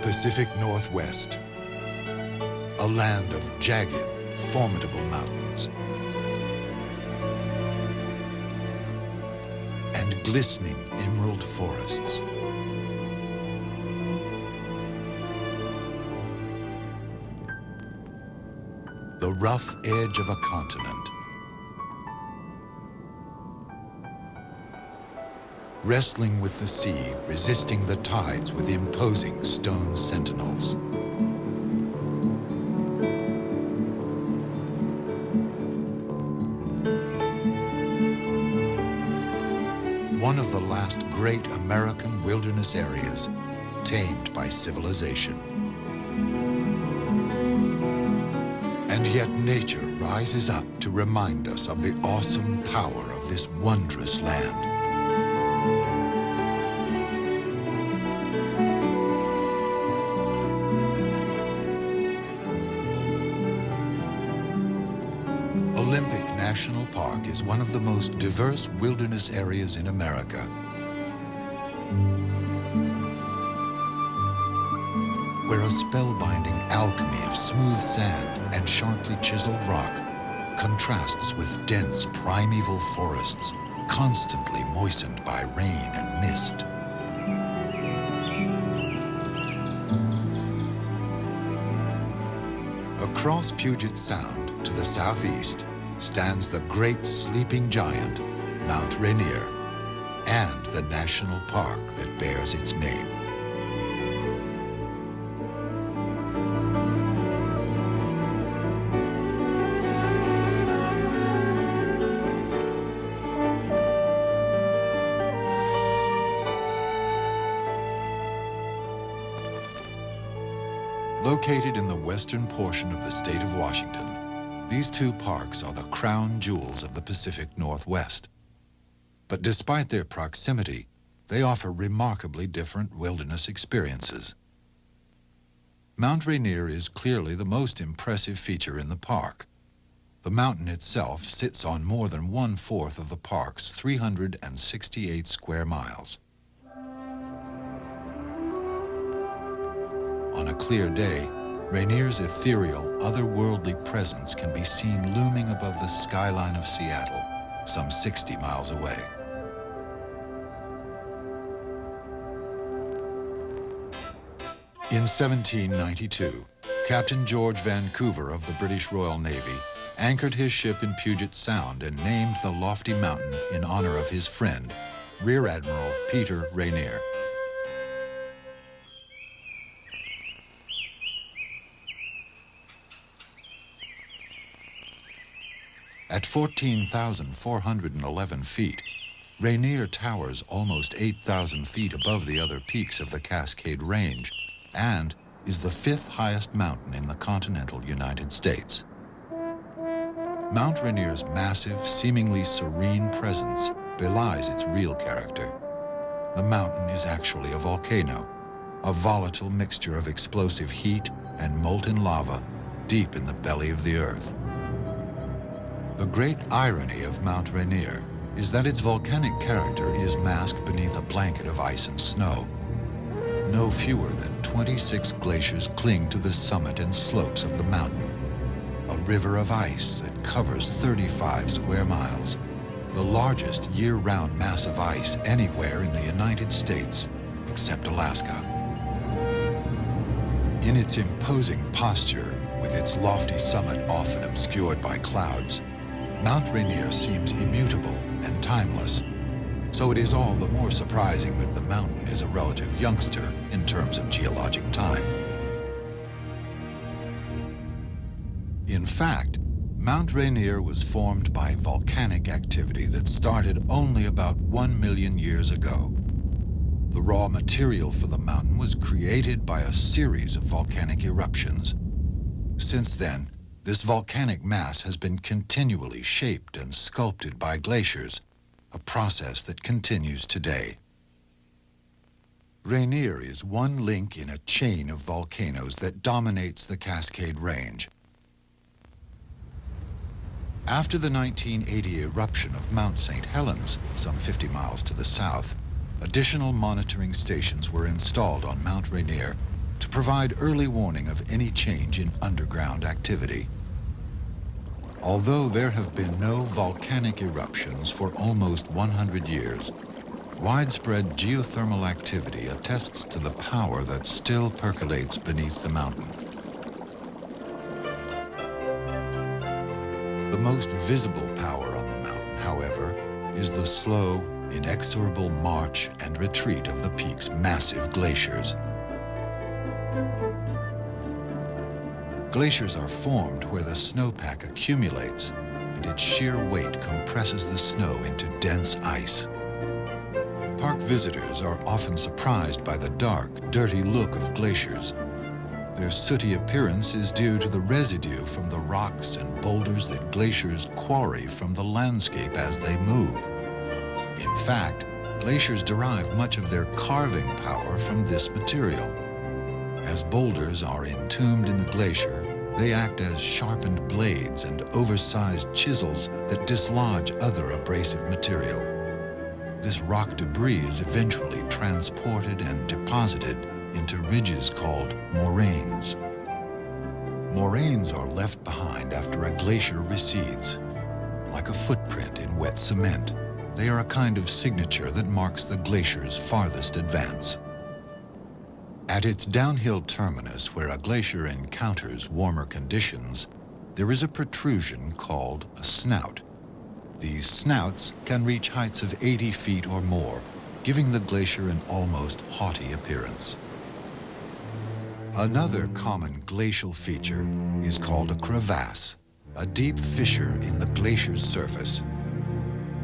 Pacific Northwest, a land of jagged, formidable mountains and glistening emerald forests. The rough edge of a continent, wrestling with the sea, resisting the tides with imposing stone sentinels. One of the last great American wilderness areas tamed by civilization. And yet nature rises up to remind us of the awesome power of this wondrous land. National Park is one of the most diverse wilderness areas in America. Where a spellbinding alchemy of smooth sand and sharply chiseled rock contrasts with dense primeval forests, constantly moistened by rain and mist. Across Puget Sound to the southeast stands the great sleeping giant, Mount Rainier, and the national park that bears its name. Located in the western portion of the state of Washington, these two parks are the crown jewels of the Pacific Northwest. But despite their proximity, they offer remarkably different wilderness experiences. Mount Rainier is clearly the most impressive feature in the park. The mountain itself sits on more than 1/4 of the park's 368 square miles. On a clear day, Rainier's ethereal, otherworldly presence can be seen looming above the skyline of Seattle, some 60 miles away. In 1792, Captain George Vancouver of the British Royal Navy anchored his ship in Puget Sound and named the lofty mountain in honor of his friend, Rear Admiral Peter Rainier. At 14,411 feet, Rainier towers almost 8,000 feet above the other peaks of the Cascade Range and is the 5th highest mountain in the continental United States. Mount Rainier's massive, seemingly serene presence belies its real character. The mountain is actually a volcano, a volatile mixture of explosive heat and molten lava deep in the belly of the earth. The great irony of Mount Rainier is that its volcanic character is masked beneath a blanket of ice and snow. No fewer than 26 glaciers cling to the summit and slopes of the mountain, a river of ice that covers 35 square miles, the largest year-round mass of ice anywhere in the United States, except Alaska. In its imposing posture, with its lofty summit often obscured by clouds, Mount Rainier seems immutable and timeless, so it is all the more surprising that the mountain is a relative youngster in terms of geologic time. In fact, Mount Rainier was formed by volcanic activity that started only about 1 million years ago. The raw material for the mountain was created by a series of volcanic eruptions. Since then, this volcanic mass has been continually shaped and sculpted by glaciers, a process that continues today. Rainier is one link in a chain of volcanoes that dominates the Cascade Range. After the 1980 eruption of Mount St. Helens, some 50 miles to the south, additional monitoring stations were installed on Mount Rainier to to provide early warning of any change in underground activity. Although there have been no volcanic eruptions for almost 100 years, widespread geothermal activity attests to the power that still percolates beneath the mountain. The most visible power on the mountain, however, is the slow, inexorable march and retreat of the peak's massive glaciers. Glaciers are formed where the snowpack accumulates, and its sheer weight compresses the snow into dense ice. Park visitors are often surprised by the dark, dirty look of glaciers. Their sooty appearance is due to the residue from the rocks and boulders that glaciers quarry from the landscape as they move. In fact, glaciers derive much of their carving power from this material. As boulders are entombed in the glacier, they act as sharpened blades and oversized chisels that dislodge other abrasive material. This rock debris is eventually transported and deposited into ridges called moraines. Moraines are left behind after a glacier recedes. Like a footprint in wet cement, they are a kind of signature that marks the glacier's farthest advance. At its downhill terminus, where a glacier encounters warmer conditions, there is a protrusion called a snout. These snouts can reach heights of 80 feet or more, giving the glacier an almost haughty appearance. Another common glacial feature is called a crevasse, a deep fissure in the glacier's surface.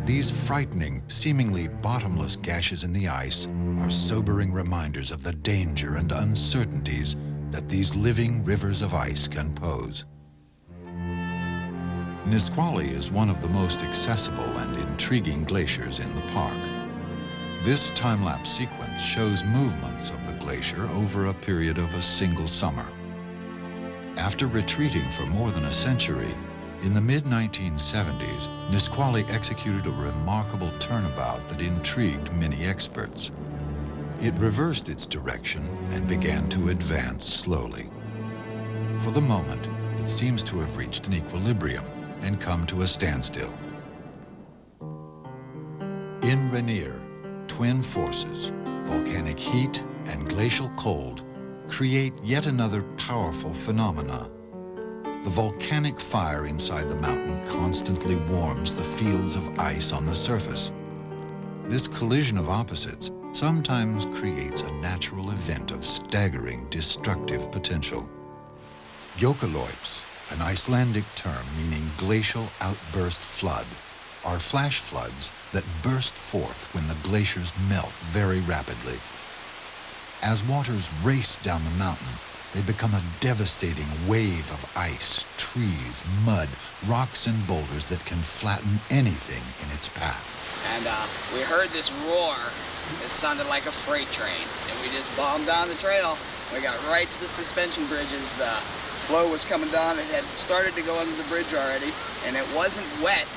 These frightening, seemingly bottomless gashes in the ice are sobering reminders of the danger and uncertainties that these living rivers of ice can pose. Nisqually is one of the most accessible and intriguing glaciers in the park. This time-lapse sequence shows movements of the glacier over a period of a single summer. After retreating for more than a century, in the mid-1970s, Nisqually executed a remarkable turnabout that intrigued many experts. It reversed its direction and began to advance slowly. For the moment, it seems to have reached an equilibrium and come to a standstill. In Rainier, twin forces, volcanic heat and glacial cold, create yet another powerful phenomena. The volcanic fire inside the mountain constantly warms the fields of ice on the surface. This collision of opposites sometimes creates a natural event of staggering destructive potential. Jökulhlaups, an Icelandic term meaning glacial outburst flood, are flash floods that burst forth when the glaciers melt very rapidly. As waters race down the mountain, they become a devastating wave of ice, trees, mud, rocks, and boulders that can flatten anything in its path. And we heard this roar. It sounded like a freight train. And we just bombed down the trail. We got right to the suspension bridges. The flow was coming down. It had started to go under the bridge already. And it wasn't wet.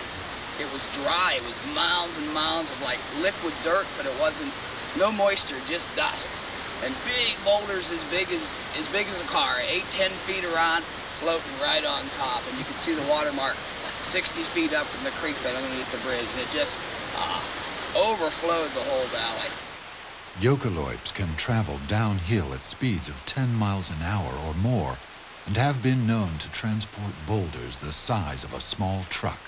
It was dry. It was mounds and mounds of like liquid dirt, but it wasn't, no moisture, just dust. And big boulders as big as a car, 8-10 feet around, floating right on top. And you can see the watermark 60 feet up from the creek bed underneath the bridge. And it just overflowed the whole valley. Jökulhlaups can travel downhill at speeds of 10 miles an hour or more and have been known to transport boulders the size of a small truck.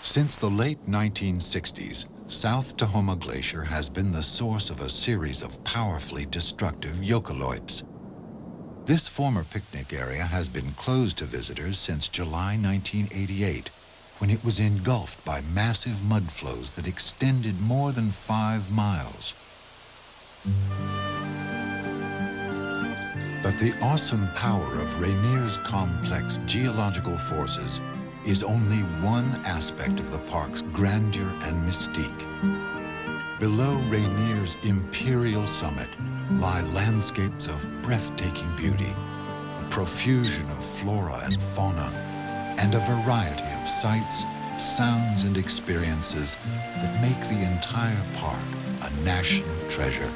Since the late 1960s, South Tahoma Glacier has been the source of a series of powerfully destructive jökulhlaups. This former picnic area has been closed to visitors since July 1988, when it was engulfed by massive mud flows that extended more than 5 miles. But the awesome power of Rainier's complex geological forces is only one aspect of the park's grandeur and mystique. Below Rainier's imperial summit lie landscapes of breathtaking beauty, a profusion of flora and fauna, and a variety of sights, sounds, and experiences that make the entire park a national treasure.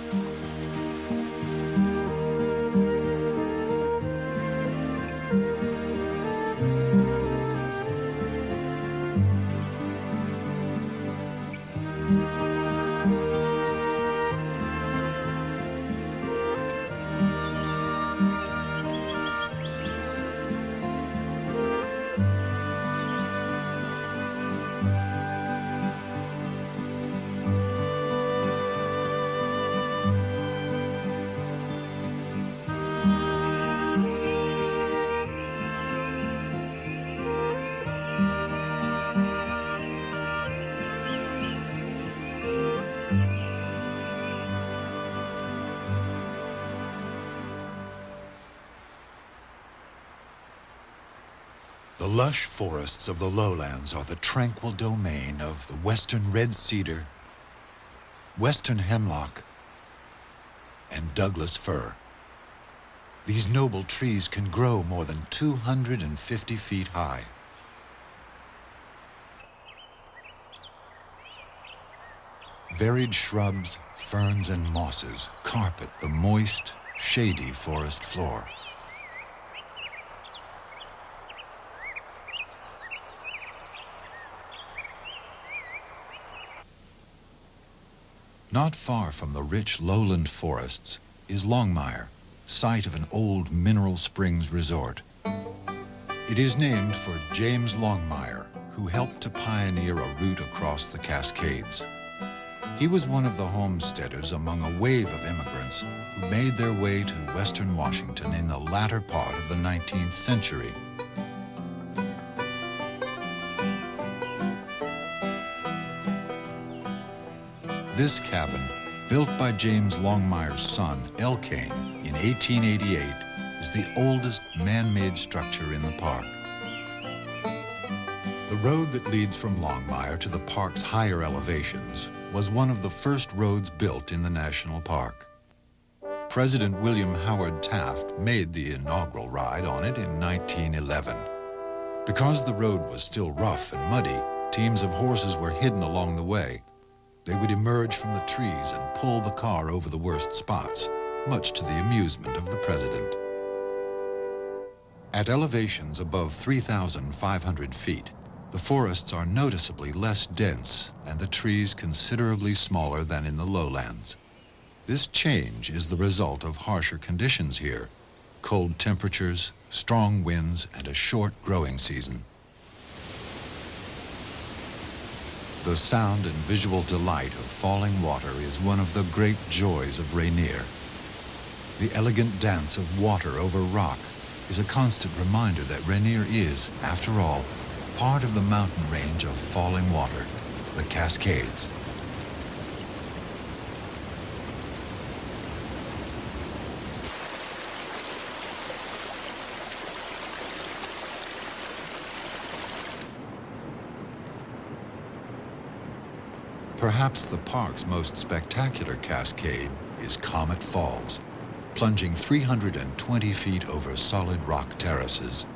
The lush forests of the lowlands are the tranquil domain of the western red cedar, western hemlock, and Douglas fir. These noble trees can grow more than 250 feet high. Varied shrubs, ferns, and mosses carpet the moist, shady forest floor. Not far from the rich lowland forests is Longmire, site of an old mineral springs resort. It is named for James Longmire, who helped to pioneer a route across the Cascades. He was one of the homesteaders among a wave of immigrants who made their way to western Washington in the latter part of the 19th century. This cabin, built by James Longmire's son, Elkane, in 1888, is the oldest man-made structure in the park. The road that leads from Longmire to the park's higher elevations was one of the first roads built in the national park. President William Howard Taft made the inaugural ride on it in 1911. Because the road was still rough and muddy, teams of horses were hidden along the way. They would emerge from the trees and pull the car over the worst spots, much to the amusement of the president. At elevations above 3,500 feet, the forests are noticeably less dense and the trees considerably smaller than in the lowlands. This change is the result of harsher conditions here: cold temperatures, strong winds, and a short growing season. The sound and visual delight of falling water is one of the great joys of Rainier. The elegant dance of water over rock is a constant reminder that Rainier is, after all, part of the mountain range of falling water, the Cascades. Perhaps the park's most spectacular cascade is Comet Falls, plunging 320 feet over solid rock terraces.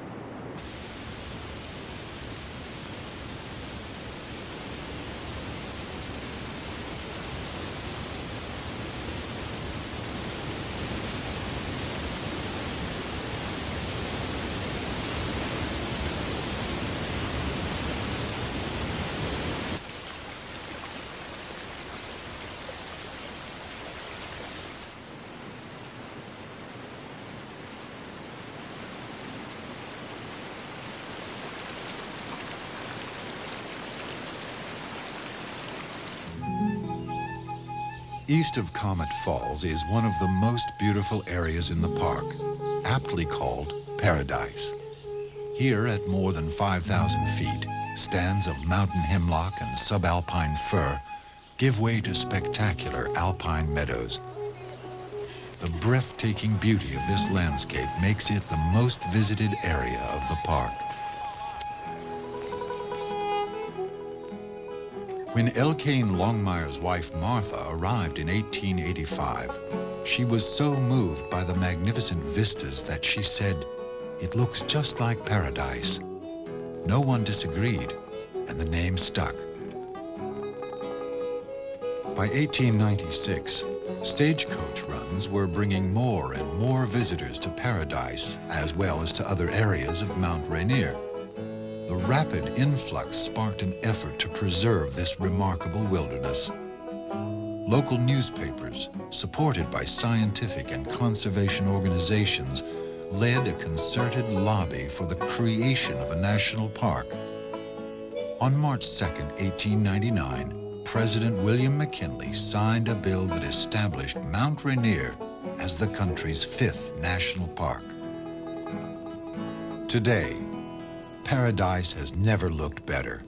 East of Comet Falls is one of the most beautiful areas in the park, aptly called Paradise. Here, at more than 5,000 feet, stands of mountain hemlock and subalpine fir give way to spectacular alpine meadows. The breathtaking beauty of this landscape makes it the most visited area of the park. When Elkane Longmire's wife Martha arrived in 1885, she was so moved by the magnificent vistas that she said, "It looks just like paradise." No one disagreed, and the name stuck. By 1896, stagecoach runs were bringing more and more visitors to Paradise, as well as to other areas of Mount Rainier. The rapid influx sparked an effort to preserve this remarkable wilderness. Local newspapers, supported by scientific and conservation organizations, led a concerted lobby for the creation of a national park. On March 2, 1899, President William McKinley signed a bill that established Mount Rainier as the country's 5th national park. Today, Paradise has never looked better.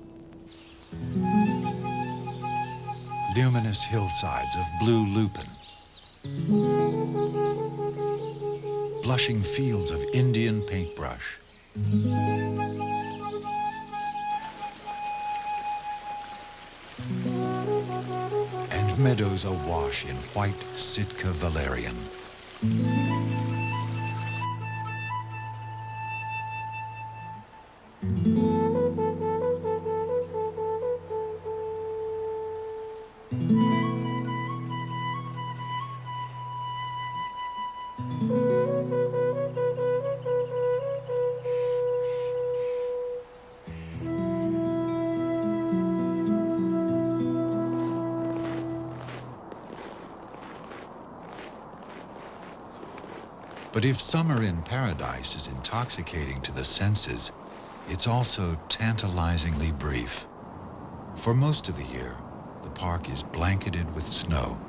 Luminous hillsides of blue lupin, blushing fields of Indian paintbrush, and meadows awash in white Sitka valerian. But if summer in paradise is intoxicating to the senses, it's also tantalizingly brief. For most of the year, the park is blanketed with snow.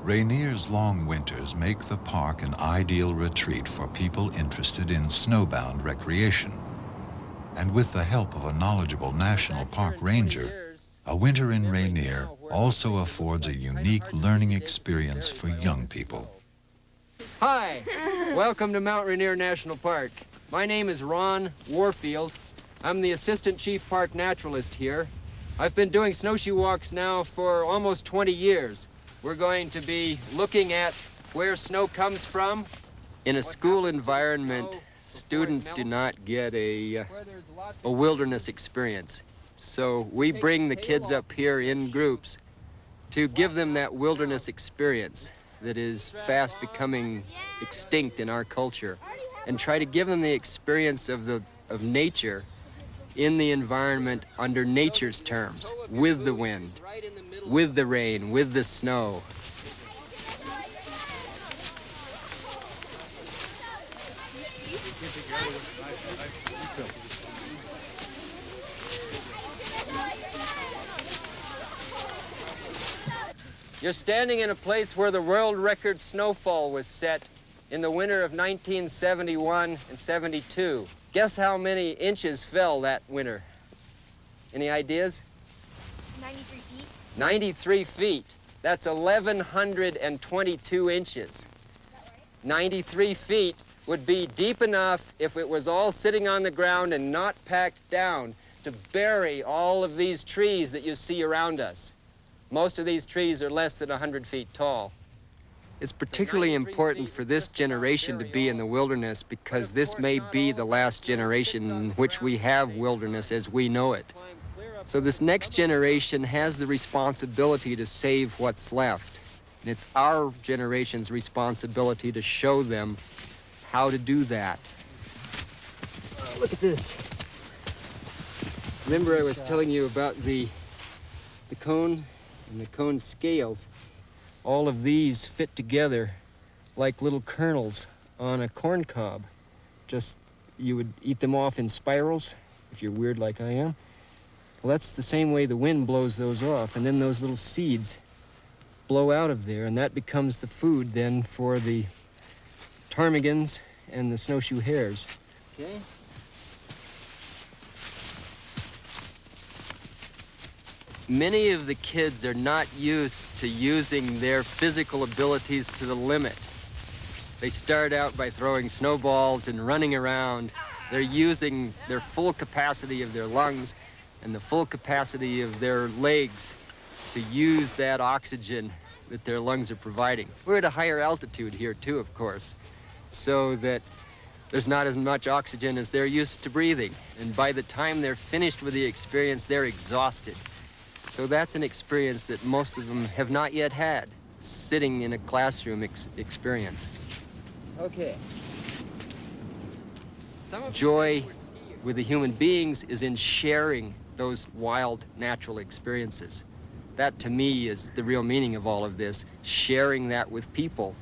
Rainier's long winters make the park an ideal retreat for people interested in snowbound recreation. And with the help of a knowledgeable national park ranger, a winter in Rainier also affords a unique learning experience for young people. Hi, welcome to Mount Rainier National Park. My name is Ron Warfield. I'm the Assistant Chief Park Naturalist here. I've been doing snowshoe walks now for almost 20 years. We're going to be looking at where snow comes from. In a school environment, students do not get a wilderness experience. So we bring the kids up here in groups to give them that wilderness experience that is fast becoming extinct in our culture, and try to give them the experience of nature in the environment under nature's terms, with the wind, with the rain, with the snow. You're standing in a place where the world record snowfall was set in the winter of 1971 and 72. Guess how many inches fell that winter? Any ideas? 93 feet. 93 feet. That's 1,122 inches. Is that right? 93 feet would be deep enough if it was all sitting on the ground and not packed down to bury all of these trees that you see around us. Most of these trees are less than 100 feet tall. It's particularly important for this generation to be in the wilderness because this may be the last generation in which we have wilderness as we know it. So this next generation has the responsibility to save what's left. And it's our generation's responsibility to show them how to do that. Look at this. Remember I was telling you about the cone and the cone scales. All of these fit together like little kernels on a corn cob. Just, you would eat them off in spirals, if you're weird like I am. Well, that's the same way the wind blows those off, and then those little seeds blow out of there, and that becomes the food then for the ptarmigans and the snowshoe hares. Okay. Many of the kids are not used to using their physical abilities to the limit. They start out by throwing snowballs and running around. They're using their full capacity of their lungs and the full capacity of their legs to use that oxygen that their lungs are providing. We're at a higher altitude here too, of course, so that there's not as much oxygen as they're used to breathing. And by the time they're finished with the experience, they're exhausted. So that's an experience that most of them have not yet had, sitting in a classroom experience. Okay. Joy with the human beings is in sharing those wild, natural experiences. That, to me, is the real meaning of all of this, sharing that with people,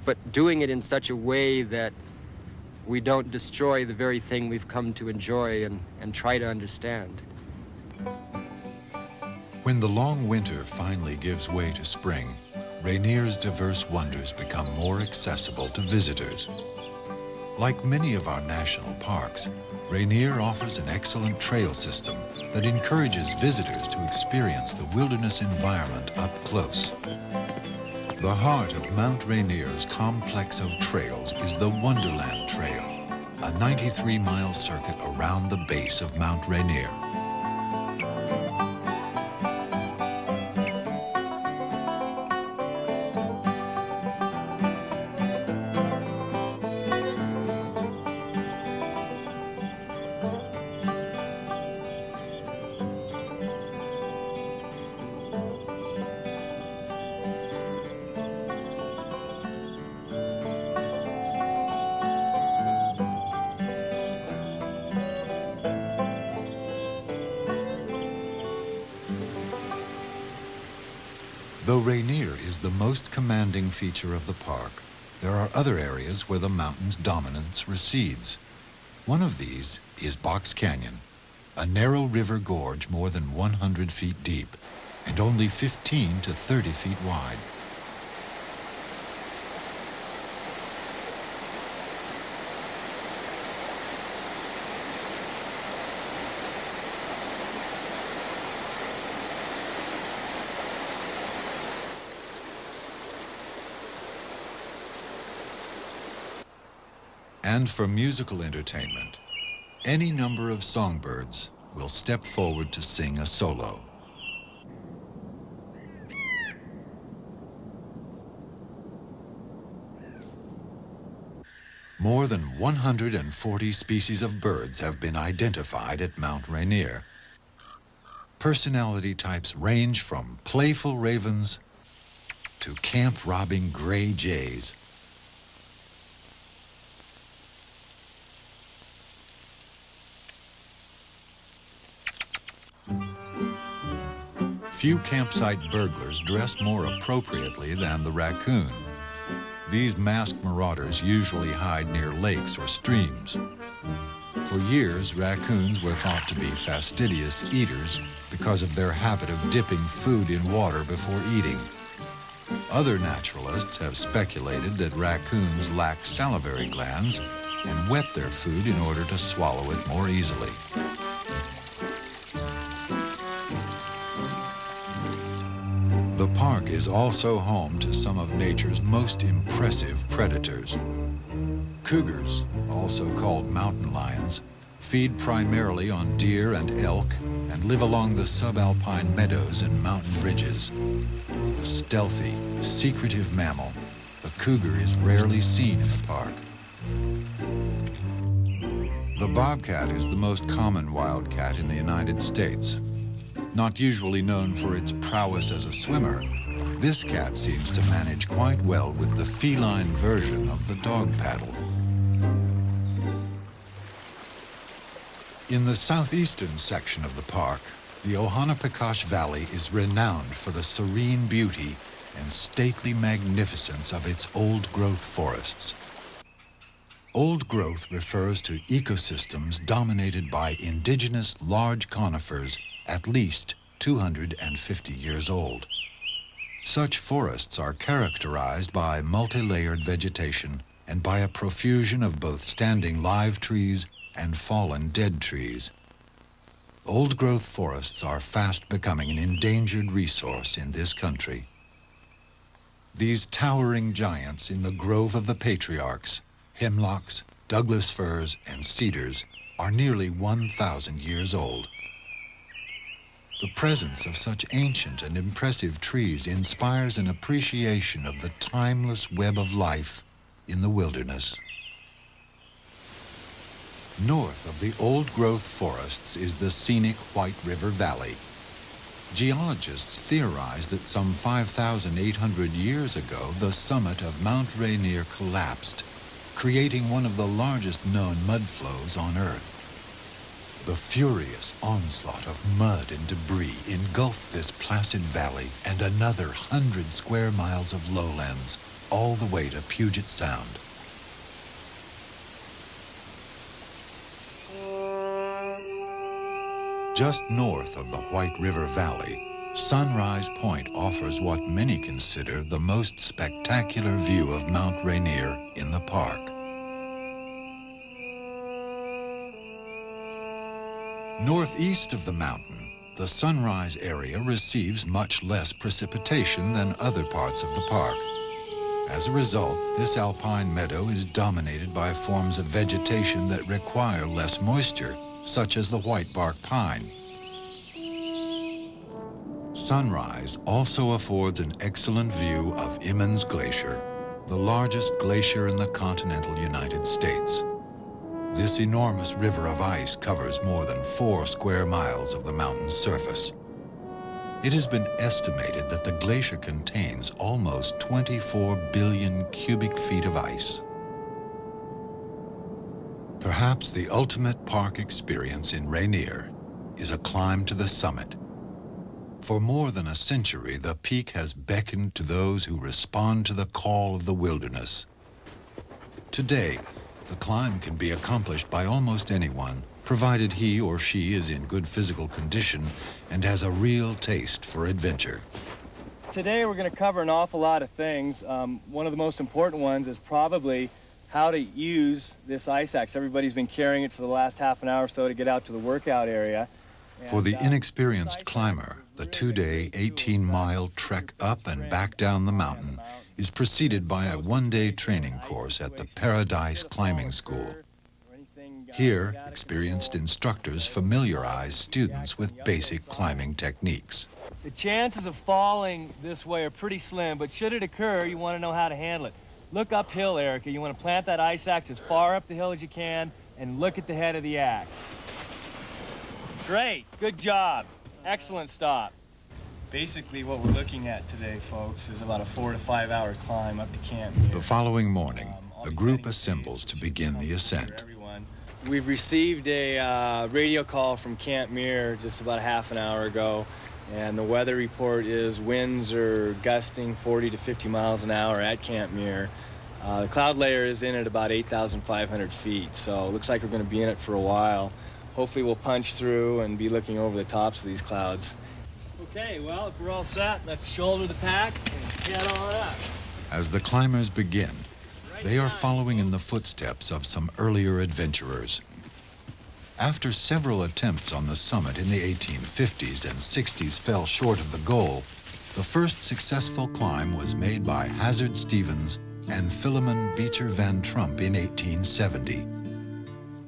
but doing it in such a way that we don't destroy the very thing we've come to enjoy and try to understand. When the long winter finally gives way to spring, Rainier's diverse wonders become more accessible to visitors. Like many of our national parks, Rainier offers an excellent trail system that encourages visitors to experience the wilderness environment up close. The heart of Mount Rainier's complex of trails is the Wonderland Trail, a 93-mile circuit around the base of Mount Rainier. Though Rainier is the most commanding feature of the park, there are other areas where the mountain's dominance recedes. One of these is Box Canyon, a narrow river gorge more than 100 feet deep and only 15 to 30 feet wide. And for musical entertainment, any number of songbirds will step forward to sing a solo. More than 140 species of birds have been identified at Mount Rainier. Personality types range from playful ravens to camp-robbing gray jays. Few campsite burglars dress more appropriately than the raccoon. These masked marauders usually hide near lakes or streams. For years, raccoons were thought to be fastidious eaters because of their habit of dipping food in water before eating. Other naturalists have speculated that raccoons lack salivary glands and wet their food in order to swallow it more easily. The park is also home to some of nature's most impressive predators. Cougars, also called mountain lions, feed primarily on deer and elk and live along the subalpine meadows and mountain ridges. A stealthy, secretive mammal, the cougar is rarely seen in the park. The bobcat is the most common wildcat in the United States. Not usually known for its prowess as a swimmer, this cat seems to manage quite well with the feline version of the dog paddle. In the southeastern section of the park, the Ohanapakash Valley is renowned for the serene beauty and stately magnificence of its old-growth forests. Old growth refers to ecosystems dominated by indigenous large conifers at least 250 years old. Such forests are characterized by multi-layered vegetation and by a profusion of both standing live trees and fallen dead trees. Old-growth forests are fast becoming an endangered resource in this country. These towering giants in the grove of the patriarchs, hemlocks, Douglas firs, and cedars, are nearly 1,000 years old. The presence of such ancient and impressive trees inspires an appreciation of the timeless web of life in the wilderness. North of the old-growth forests is the scenic White River Valley. Geologists theorize that some 5,800 years ago, the summit of Mount Rainier collapsed, creating one of the largest known mudflows on Earth. The furious onslaught of mud and debris engulfed this placid valley and another 100 square miles of lowlands, all the way to Puget Sound. Just north of the White River Valley, Sunrise Point offers what many consider the most spectacular view of Mount Rainier in the park. Northeast of the mountain, the Sunrise area receives much less precipitation than other parts of the park. As a result, this alpine meadow is dominated by forms of vegetation that require less moisture, such as the whitebark pine. Sunrise also affords an excellent view of Emmons Glacier, the largest glacier in the continental United States. This enormous river of ice covers more than 4 square miles of the mountain's surface. It has been estimated that the glacier contains almost 24 billion cubic feet of ice. Perhaps the ultimate park experience in Rainier is a climb to the summit. For more than a century, the peak has beckoned to those who respond to the call of the wilderness. Today, the climb can be accomplished by almost anyone, provided he or she is in good physical condition and has a real taste for adventure. Today we're going to cover an awful lot of things. One of the most important ones is probably how to use this ice axe. Everybody's been carrying it for the last half an hour or so to get out to the workout area. For the inexperienced climber, the 2-day, 18-mile trek up and back down the mountain is preceded by a 1-day training course at the Paradise Climbing School. Here, experienced instructors familiarize students with basic climbing techniques. The chances of falling this way are pretty slim, but should it occur, you want to know how to handle it. Look uphill, Erica. You want to plant that ice axe as far up the hill as you can and look at the head of the axe. Great, good job. Excellent stop. Basically what we're looking at today, folks, is about a 4 to 5 hour climb up to Camp Muir. The following morning, the group assembles to begin the ascent. We've received a radio call from Camp Muir just about half an hour ago, and the weather report is winds are gusting 40 to 50 miles an hour at Camp Muir. The cloud layer is in at about 8,500 feet, so it looks like we're going to be in it for a while. Hopefully we'll punch through and be looking over the tops of these clouds. Okay, well, if we're all set, let's shoulder the packs and head on up. As the climbers begin, they are following in the footsteps of some earlier adventurers. After several attempts on the summit in the 1850s and 60s fell short of the goal, the first successful climb was made by Hazard Stevens and Philemon Beecher Van Trump in 1870.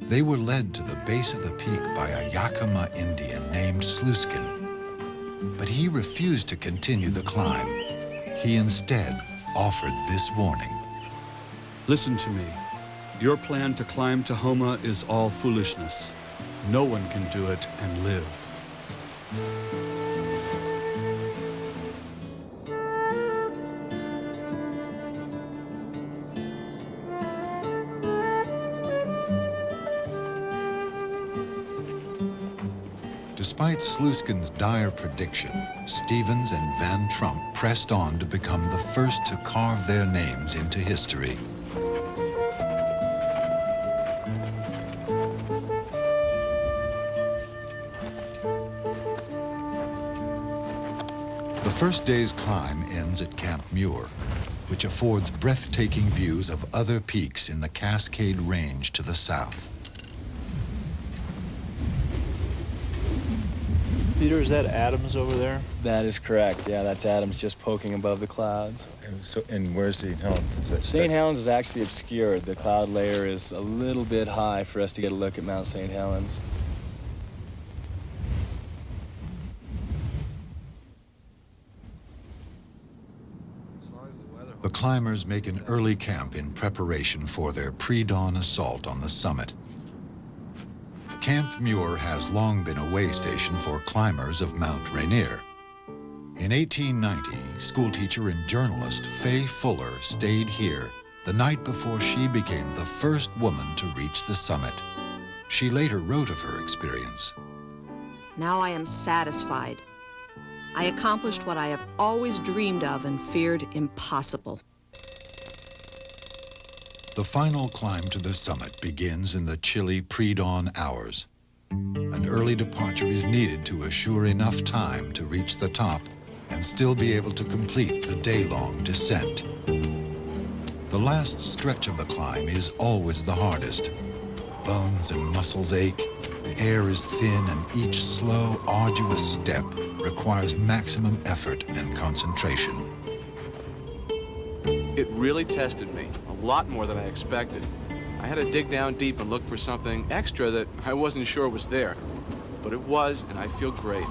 They were led to the base of the peak by a Yakima Indian named Sluiskin, but he refused to continue the climb. He instead offered this warning. Listen to me. Your plan to climb Tahoma is all foolishness. No one can do it and live. Despite Sluiskin's dire prediction, Stevens and Van Trump pressed on to become the first to carve their names into history. The first day's climb ends at Camp Muir, which affords breathtaking views of other peaks in the Cascade Range to the south. Peter, is that Adams over there? That is correct. Yeah, that's Adams just poking above the clouds. And where's St. Helens? St. Helens is actually obscured. The cloud layer is a little bit high for us to get a look at Mount St. Helens. The climbers make an early camp in preparation for their pre-dawn assault on the summit. Camp Muir has long been a way station for climbers of Mount Rainier. In 1890, schoolteacher and journalist Fay Fuller stayed here the night before she became the first woman to reach the summit. She later wrote of her experience. Now I am satisfied. I accomplished what I have always dreamed of and feared impossible. The final climb to the summit begins in the chilly pre-dawn hours. An early departure is needed to assure enough time to reach the top and still be able to complete the day-long descent. The last stretch of the climb is always the hardest. Bones and muscles ache, the air is thin, and each slow, arduous step requires maximum effort and concentration. It really tested me, a lot more than I expected. I had to dig down deep and look for something extra that I wasn't sure was there. But it was, and I feel great.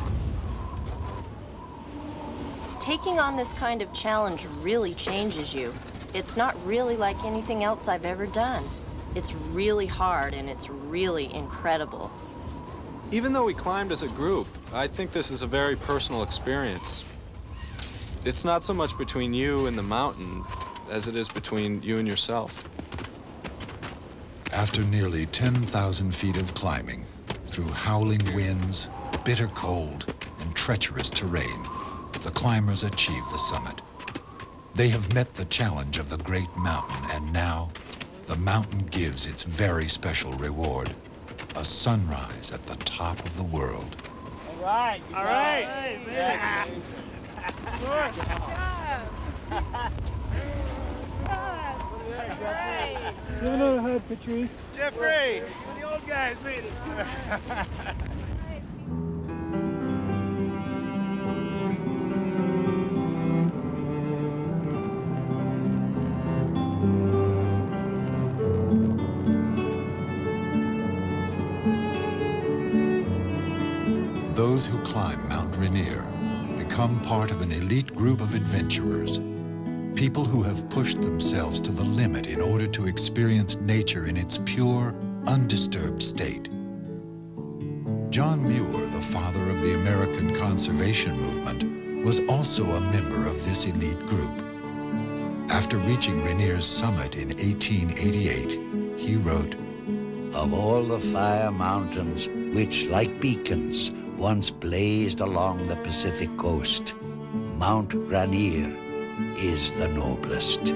Taking on this kind of challenge really changes you. It's not really like anything else I've ever done. It's really hard, and it's really incredible. Even though we climbed as a group, I think this is a very personal experience. It's not so much between you and the mountain as it is between you and yourself. After nearly 10,000 feet of climbing, through howling winds, bitter cold, and treacherous terrain, the climbers achieve the summit. They have met the challenge of the great mountain, and now the mountain gives its very special reward, a sunrise at the top of the world. All right. All right. Yeah. Give another hug, Patrice. Jeffrey! The old guys made it. Those who climb Mount Rainier become part of an elite group of adventurers, people who have pushed themselves to the limit in order to experience nature in its pure, undisturbed state. John Muir, the father of the American conservation movement, was also a member of this elite group. After reaching Rainier's summit in 1888, he wrote, "Of all the fire mountains which, like beacons, once blazed along the Pacific coast, Mount Rainier is the noblest."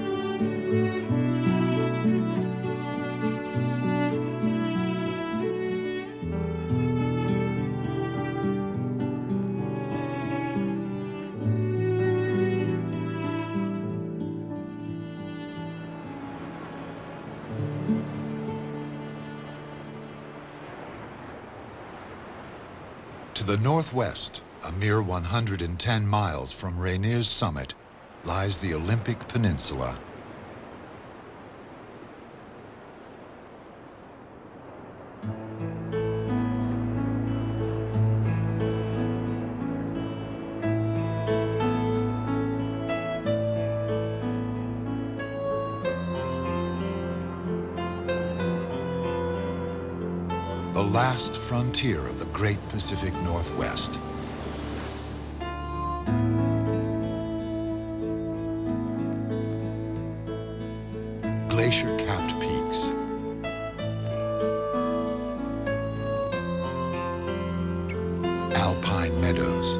To the northwest, a mere 110 miles from Rainier's summit, lies the Olympic Peninsula. The last frontier of the great Pacific Northwest. Glacier-capped peaks, alpine meadows,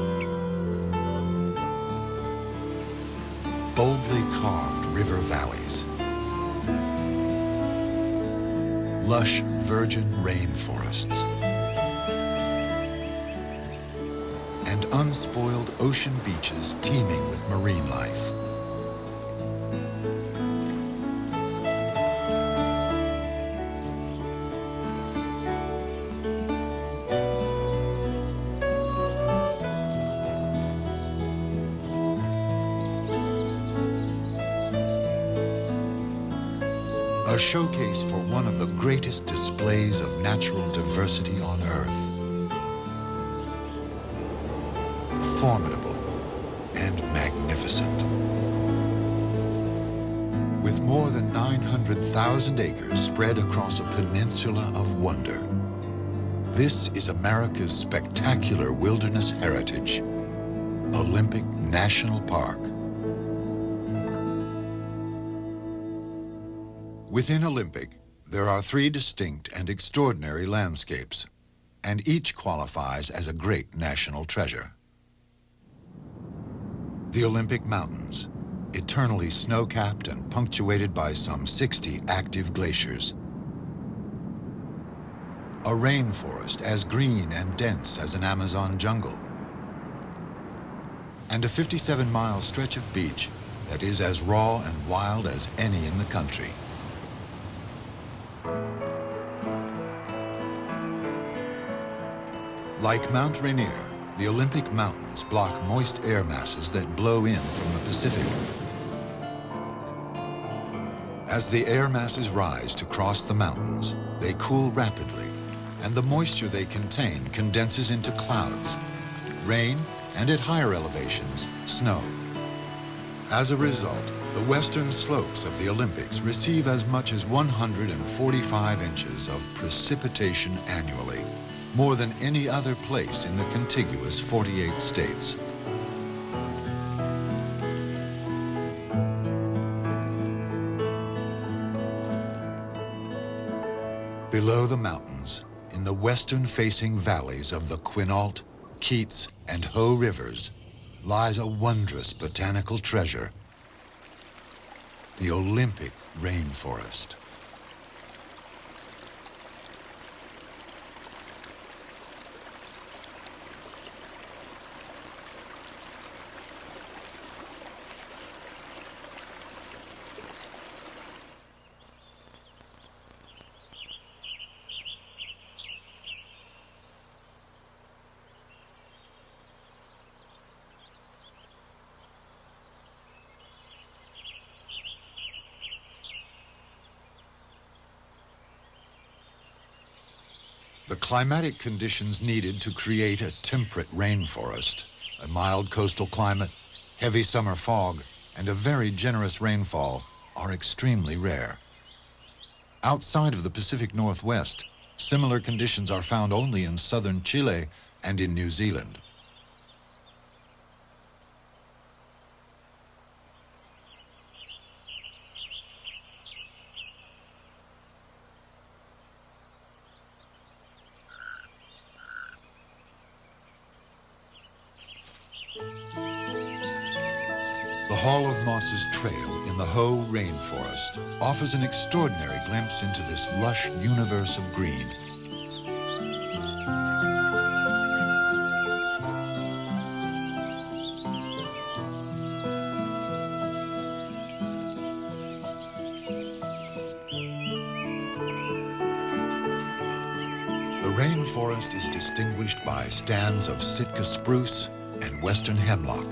boldly carved river valleys, lush virgin rainforests, and unspoiled ocean beaches teeming with marine life. A showcase for one of the greatest displays of natural diversity on Earth. Formidable and magnificent. With more than 900,000 acres spread across a peninsula of wonder, this is America's spectacular wilderness heritage, Olympic National Park. Within Olympic, there are 3 distinct and extraordinary landscapes, and each qualifies as a great national treasure. The Olympic Mountains, eternally snow-capped and punctuated by some 60 active glaciers. A rainforest as green and dense as an Amazon jungle. And a 57-mile stretch of beach that is as raw and wild as any in the country. Like Mount Rainier, the Olympic Mountains block moist air masses that blow in from the Pacific. As the air masses rise to cross the mountains, they cool rapidly, and the moisture they contain condenses into clouds, rain, and at higher elevations, snow. As a result, the western slopes of the Olympics receive as much as 145 inches of precipitation annually, more than any other place in the contiguous 48 states. Below the mountains, in the western-facing valleys of the Quinault, Keats, and Hoh rivers lies a wondrous botanical treasure, the Olympic rainforest. The climatic conditions needed to create a temperate rainforest, a mild coastal climate, heavy summer fog, and a very generous rainfall are extremely rare. Outside of the Pacific Northwest, similar conditions are found only in southern Chile and in New Zealand. The Hall of Mosses Trail in the Hoh Rainforest offers an extraordinary glimpse into this lush universe of green. The rainforest is distinguished by stands of Sitka spruce and western hemlock.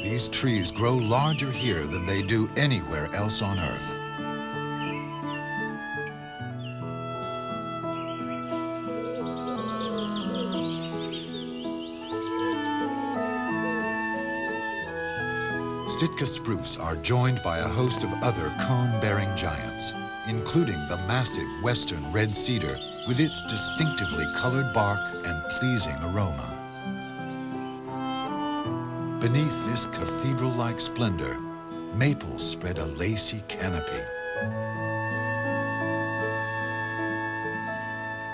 These trees grow larger here than they do anywhere else on Earth. Sitka spruce are joined by a host of other cone-bearing giants, including the massive western red cedar with its distinctively colored bark and pleasing aroma. Beneath this cathedral-like splendor, maples spread a lacy canopy.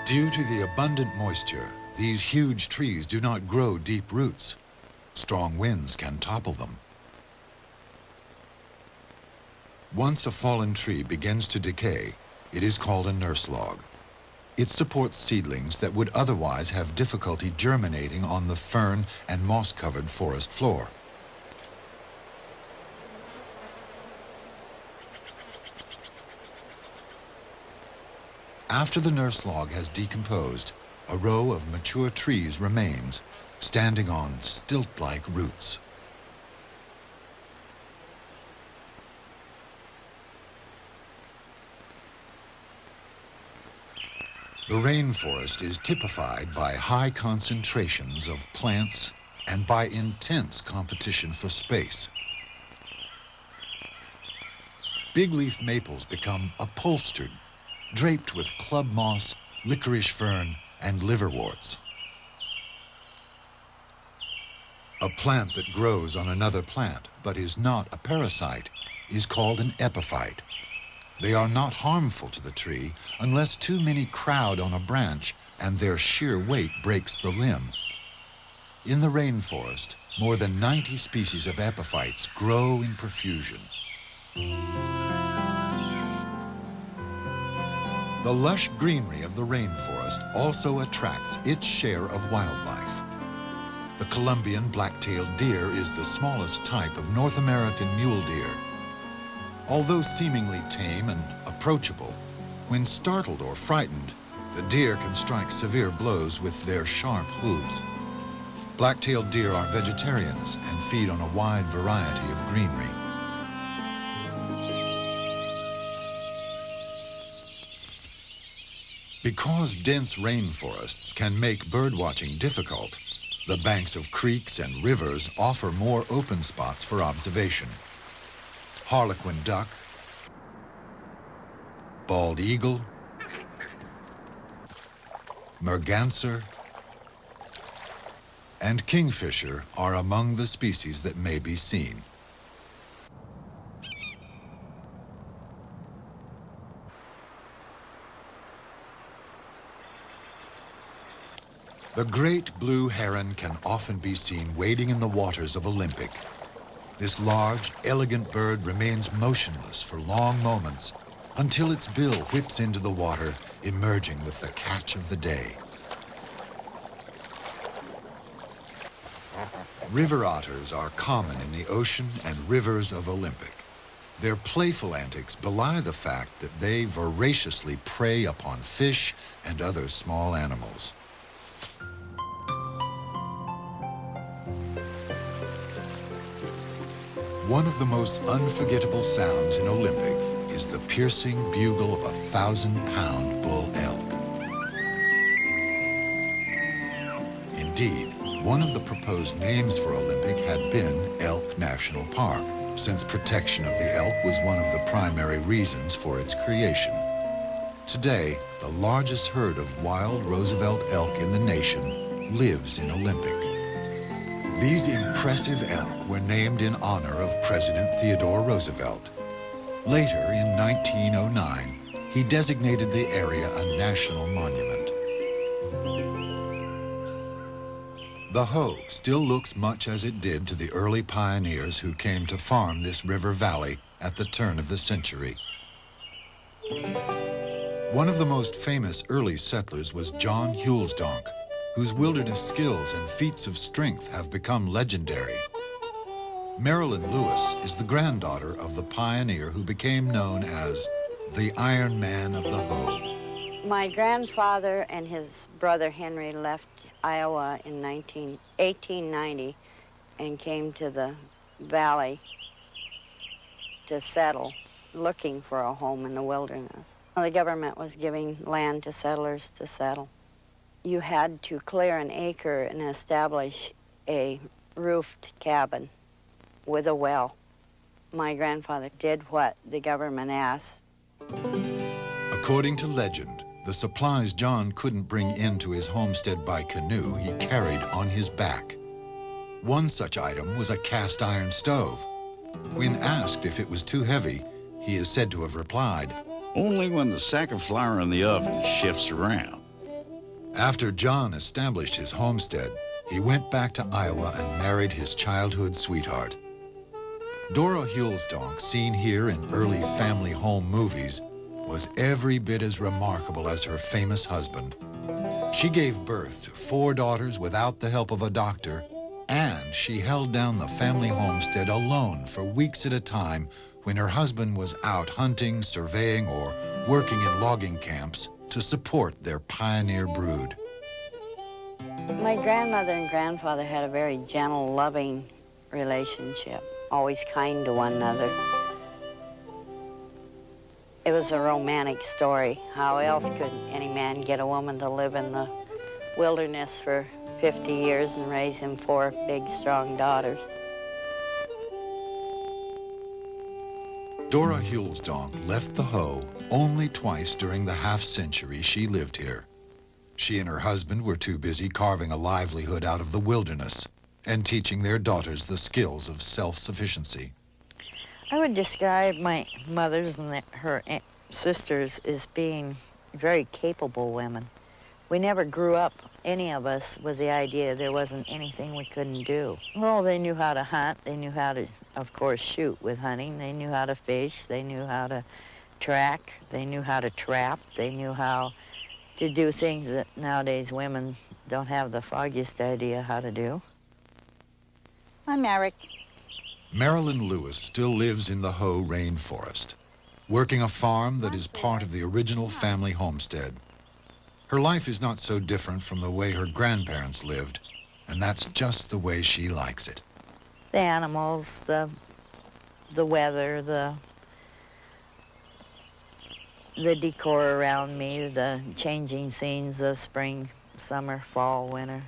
Due to the abundant moisture, these huge trees do not grow deep roots. Strong winds can topple them. Once a fallen tree begins to decay, it is called a nurse log. It supports seedlings that would otherwise have difficulty germinating on the fern and moss-covered forest floor. After the nurse log has decomposed, a row of mature trees remains, standing on stilt-like roots. The rainforest is typified by high concentrations of plants and by intense competition for space. Big-leaf maples become upholstered, draped with club moss, licorice fern, and liverworts. A plant that grows on another plant but is not a parasite is called an epiphyte. They are not harmful to the tree unless too many crowd on a branch and their sheer weight breaks the limb. In the rainforest, more than 90 species of epiphytes grow in profusion. The lush greenery of the rainforest also attracts its share of wildlife. The Columbian black-tailed deer is the smallest type of North American mule deer. Although seemingly tame and approachable, when startled or frightened, the deer can strike severe blows with their sharp hooves. Black-tailed deer are vegetarians and feed on a wide variety of greenery. Because dense rainforests can make birdwatching difficult, the banks of creeks and rivers offer more open spots for observation. Harlequin duck, bald eagle, merganser, and kingfisher are among the species that may be seen. The great blue heron can often be seen wading in the waters of Olympic. This large, elegant bird remains motionless for long moments until its bill whips into the water, emerging with the catch of the day. River otters are common in the ocean and rivers of Olympic. Their playful antics belie the fact that they voraciously prey upon fish and other small animals. One of the most unforgettable sounds in Olympic is the piercing bugle of a 1,000-pound bull elk. Indeed, one of the proposed names for Olympic had been Elk National Park, since protection of the elk was one of the primary reasons for its creation. Today, the largest herd of wild Roosevelt elk in the nation lives in Olympic. These impressive elk were named in honor of President Theodore Roosevelt. Later, in 1909, he designated the area a national monument. The Hoh still looks much as it did to the early pioneers who came to farm this river valley at the turn of the century. One of the most famous early settlers was John Huelsdonk, whose wilderness skills and feats of strength have become legendary. Marilyn Lewis is the granddaughter of the pioneer who became known as the Iron Man of the Hoh. My grandfather and his brother Henry left Iowa in 1890 and came to the valley to settle, looking for a home in the wilderness. The government was giving land to settlers to settle. You had to clear an acre and establish a roofed cabin with a well. My grandfather did what the government asked. According to legend, the supplies John couldn't bring into his homestead by canoe he carried on his back. One such item was a cast iron stove. When asked if it was too heavy, he is said to have replied, "Only when the sack of flour in the oven shifts around." After John established his homestead, he went back to Iowa and married his childhood sweetheart. Dora Huelsdonk, seen here in early family home movies, was every bit as remarkable as her famous husband. She gave birth to 4 daughters without the help of a doctor, and she held down the family homestead alone for weeks at a time when her husband was out hunting, surveying, or working in logging camps to support their pioneer brood. My grandmother and grandfather had a very gentle, loving relationship, always kind to one another. It was a romantic story. How else could any man get a woman to live in the wilderness for 50 years and raise him 4 big, strong daughters? Dora Huelsdonk left the Hoh only twice during the half-century she lived here. She and her husband were too busy carving a livelihood out of the wilderness and teaching their daughters the skills of self-sufficiency. I would describe my mother's and her sisters as being very capable women. We never grew up, any of us, with the idea there wasn't anything we couldn't do. Well, they knew how to hunt. They knew how to, of course, shoot with hunting. They knew how to fish. They knew how to track. They knew how to trap. They knew how to do things that nowadays women don't have the foggiest idea how to do. I'm Eric. Marilyn Lewis still lives in the Hoh rainforest, working a farm that is part of the original family homestead. Her life is not so different from the way her grandparents lived, and that's just the way she likes it. The animals, the weather, the decor around me, the changing scenes of spring, summer, fall, winter.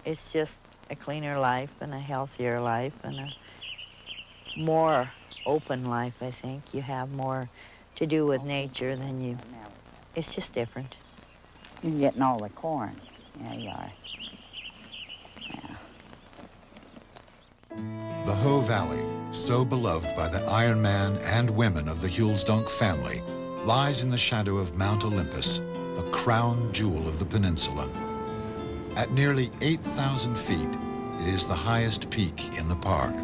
It's just a cleaner life and a healthier life and a more open life, I think. You have more to do with nature than you... It's just different. You're getting all the corn. Yeah, you are. Yeah. The Hoh Valley, so beloved by the Iron Man and women of the Huelsdonk family, lies in the shadow of Mount Olympus, the crown jewel of the peninsula. At nearly 8,000 feet, it is the highest peak in the park.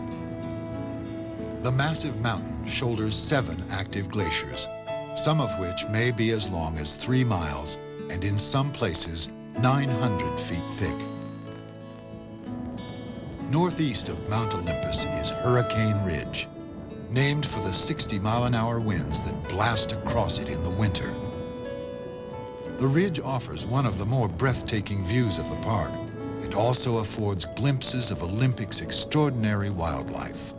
The massive mountain shoulders 7 active glaciers, some of which may be as long as 3 miles and in some places 900 feet thick. Northeast of Mount Olympus is Hurricane Ridge, named for the 60-mile-an-hour winds that blast across it in the winter. The ridge offers one of the more breathtaking views of the park and also affords glimpses of Olympic's extraordinary wildlife.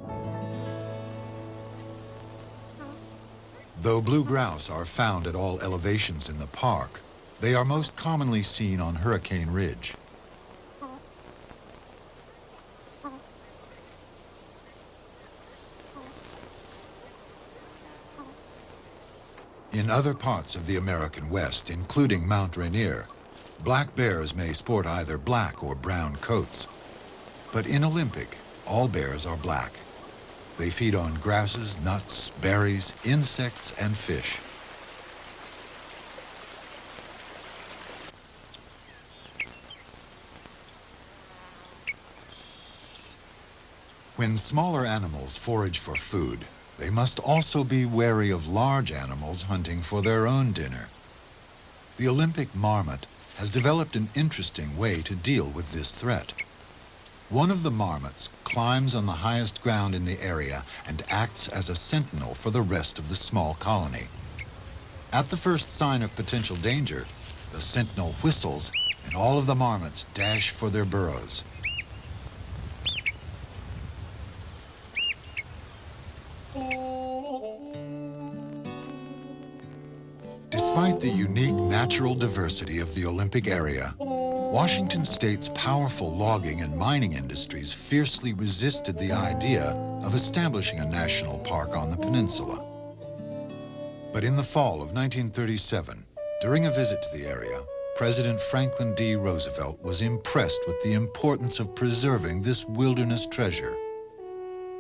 Though blue grouse are found at all elevations in the park, they are most commonly seen on Hurricane Ridge. In other parts of the American West, including Mount Rainier, black bears may sport either black or brown coats. But in Olympic, all bears are black. They feed on grasses, nuts, berries, insects, and fish. When smaller animals forage for food, they must also be wary of large animals hunting for their own dinner. The Olympic marmot has developed an interesting way to deal with this threat. One of the marmots climbs on the highest ground in the area and acts as a sentinel for the rest of the small colony. At the first sign of potential danger, the sentinel whistles and all of the marmots dash for their burrows. Despite the unique natural diversity of the Olympic area, Washington State's powerful logging and mining industries fiercely resisted the idea of establishing a national park on the peninsula. But in the fall of 1937, during a visit to the area, President Franklin D. Roosevelt was impressed with the importance of preserving this wilderness treasure.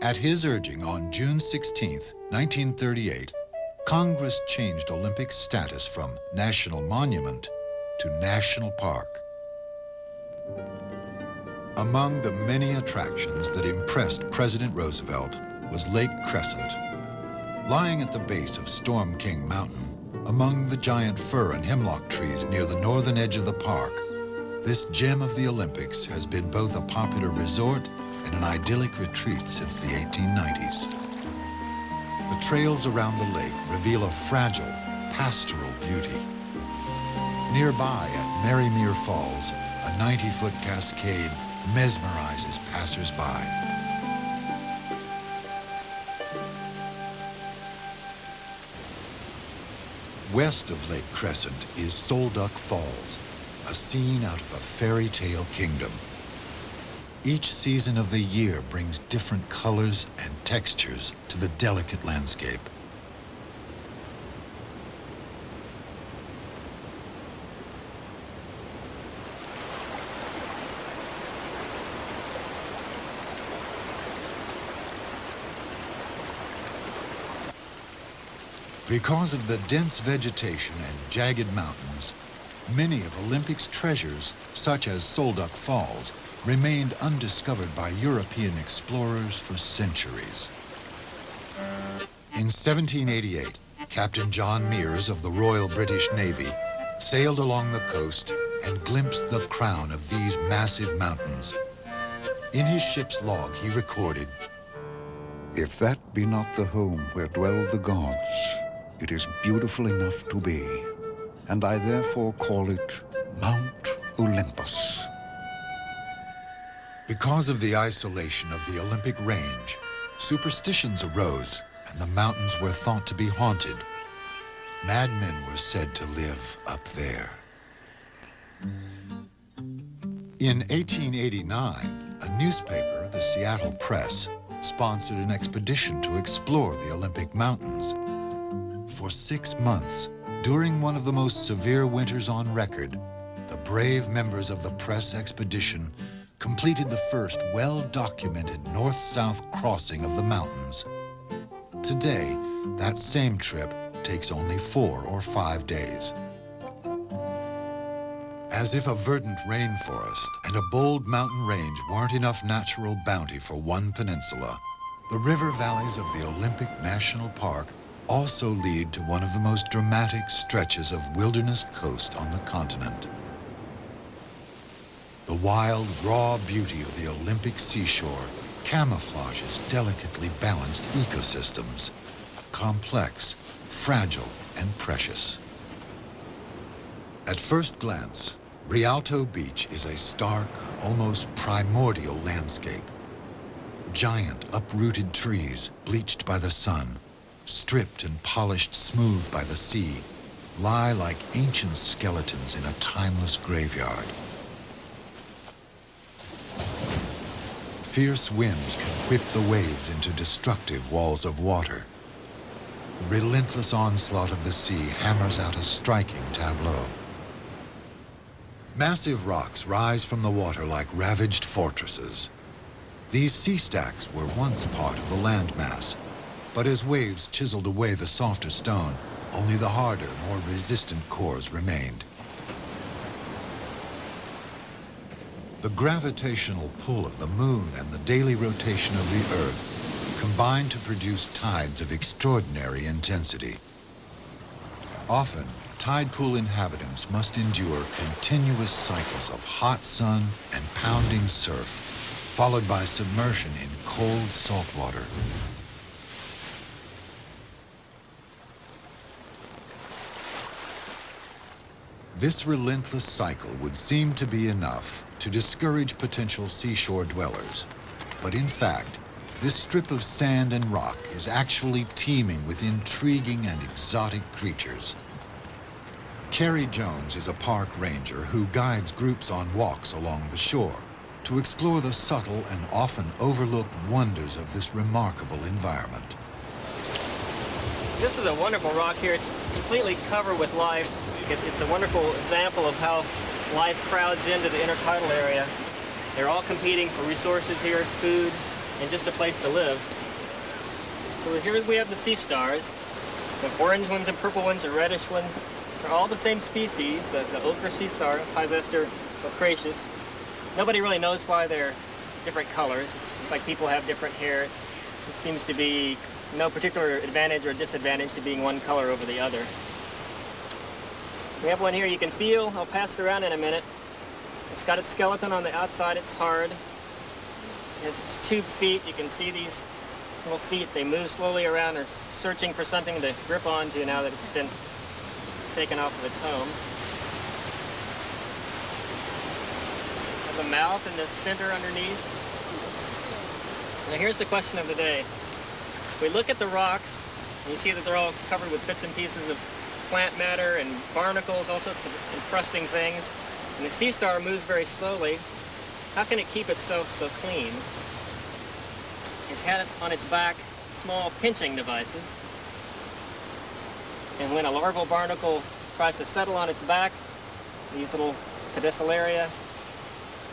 At his urging on June 16, 1938, Congress changed Olympic's status from National Monument to National Park. Among the many attractions that impressed President Roosevelt was Lake Crescent. Lying at the base of Storm King Mountain, among the giant fir and hemlock trees near the northern edge of the park, this gem of the Olympics has been both a popular resort and an idyllic retreat since the 1890s. The trails around the lake reveal a fragile, pastoral beauty. Nearby at Marinere Falls, a 90-foot cascade mesmerizes passers-by. West of Lake Crescent is Solduck Falls, a scene out of a fairy tale kingdom. Each season of the year brings different colors and textures to the delicate landscape. Because of the dense vegetation and jagged mountains, many of Olympic's treasures, such as Solduck Falls, remained undiscovered by European explorers for centuries. In 1788, Captain John Meares of the Royal British Navy sailed along the coast and glimpsed the crown of these massive mountains. In his ship's log, he recorded, "If that be not the home where dwell the gods, it is beautiful enough to be, and I therefore call it Mount Olympus." Because of the isolation of the Olympic range, superstitions arose and the mountains were thought to be haunted. Madmen were said to live up there. In 1889, a newspaper, the Seattle Press, sponsored an expedition to explore the Olympic Mountains. For 6 months, during one of the most severe winters on record, the brave members of the press expedition completed the first well-documented north-south crossing of the mountains. Today, that same trip takes only 4 or 5 days. As if a verdant rainforest and a bold mountain range weren't enough natural bounty for one peninsula, the river valleys of the Olympic National Park also lead to one of the most dramatic stretches of wilderness coast on the continent. The wild, raw beauty of the Olympic seashore camouflages delicately balanced ecosystems, complex, fragile, and precious. At first glance, Rialto Beach is a stark, almost primordial landscape. Giant, uprooted trees, bleached by the sun, stripped and polished smooth by the sea, lie like ancient skeletons in a timeless graveyard. Fierce winds can whip the waves into destructive walls of water. The relentless onslaught of the sea hammers out a striking tableau. Massive rocks rise from the water like ravaged fortresses. These sea stacks were once part of the landmass, but as waves chiseled away the softer stone, only the harder, more resistant cores remained. The gravitational pull of the moon and the daily rotation of the Earth combine to produce tides of extraordinary intensity. Often, tide pool inhabitants must endure continuous cycles of hot sun and pounding surf, followed by submersion in cold salt water. This relentless cycle would seem to be enough to discourage potential seashore dwellers. But in fact, this strip of sand and rock is actually teeming with intriguing and exotic creatures. Carrie Jones is a park ranger who guides groups on walks along the shore to explore the subtle and often overlooked wonders of this remarkable environment. This is a wonderful rock here. It's completely covered with life. It's a wonderful example of how life crowds into the intertidal area. They're all competing for resources here, food, and just a place to live. So here we have the sea stars. The orange ones and purple ones and reddish ones. They're all the same species, the ochre sea star, Pysester ocraceus. Nobody really knows why they're different colors. It's just like people have different hair. It seems to be no particular advantage or disadvantage to being one color over the other. We have one here you can feel. I'll pass it around in a minute. It's got its skeleton on the outside. It's hard. It has its tube feet. You can see these little feet. They move slowly around. They're searching for something to grip onto now that it's been taken off of its home. It has a mouth in the center underneath. Now here's the question of the day. We look at the rocks, and you see that they're all covered with bits and pieces of plant matter and barnacles, all sorts of encrusting things. And the sea star moves very slowly. How can it keep itself so clean? It has on its back small pinching devices. And when a larval barnacle tries to settle on its back, these little pedicellaria,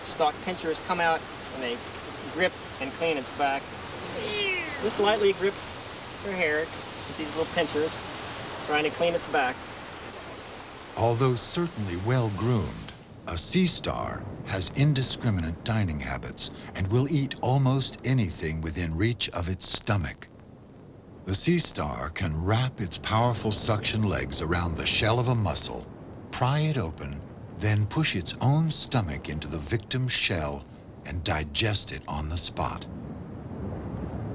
stalk pinchers come out and they grip and clean its back. This lightly grips her hair with these little pinchers, trying to clean its back. Although certainly well-groomed, a sea star has indiscriminate dining habits and will eat almost anything within reach of its stomach. The sea star can wrap its powerful suction legs around the shell of a mussel, pry it open, then push its own stomach into the victim's shell and digest it on the spot.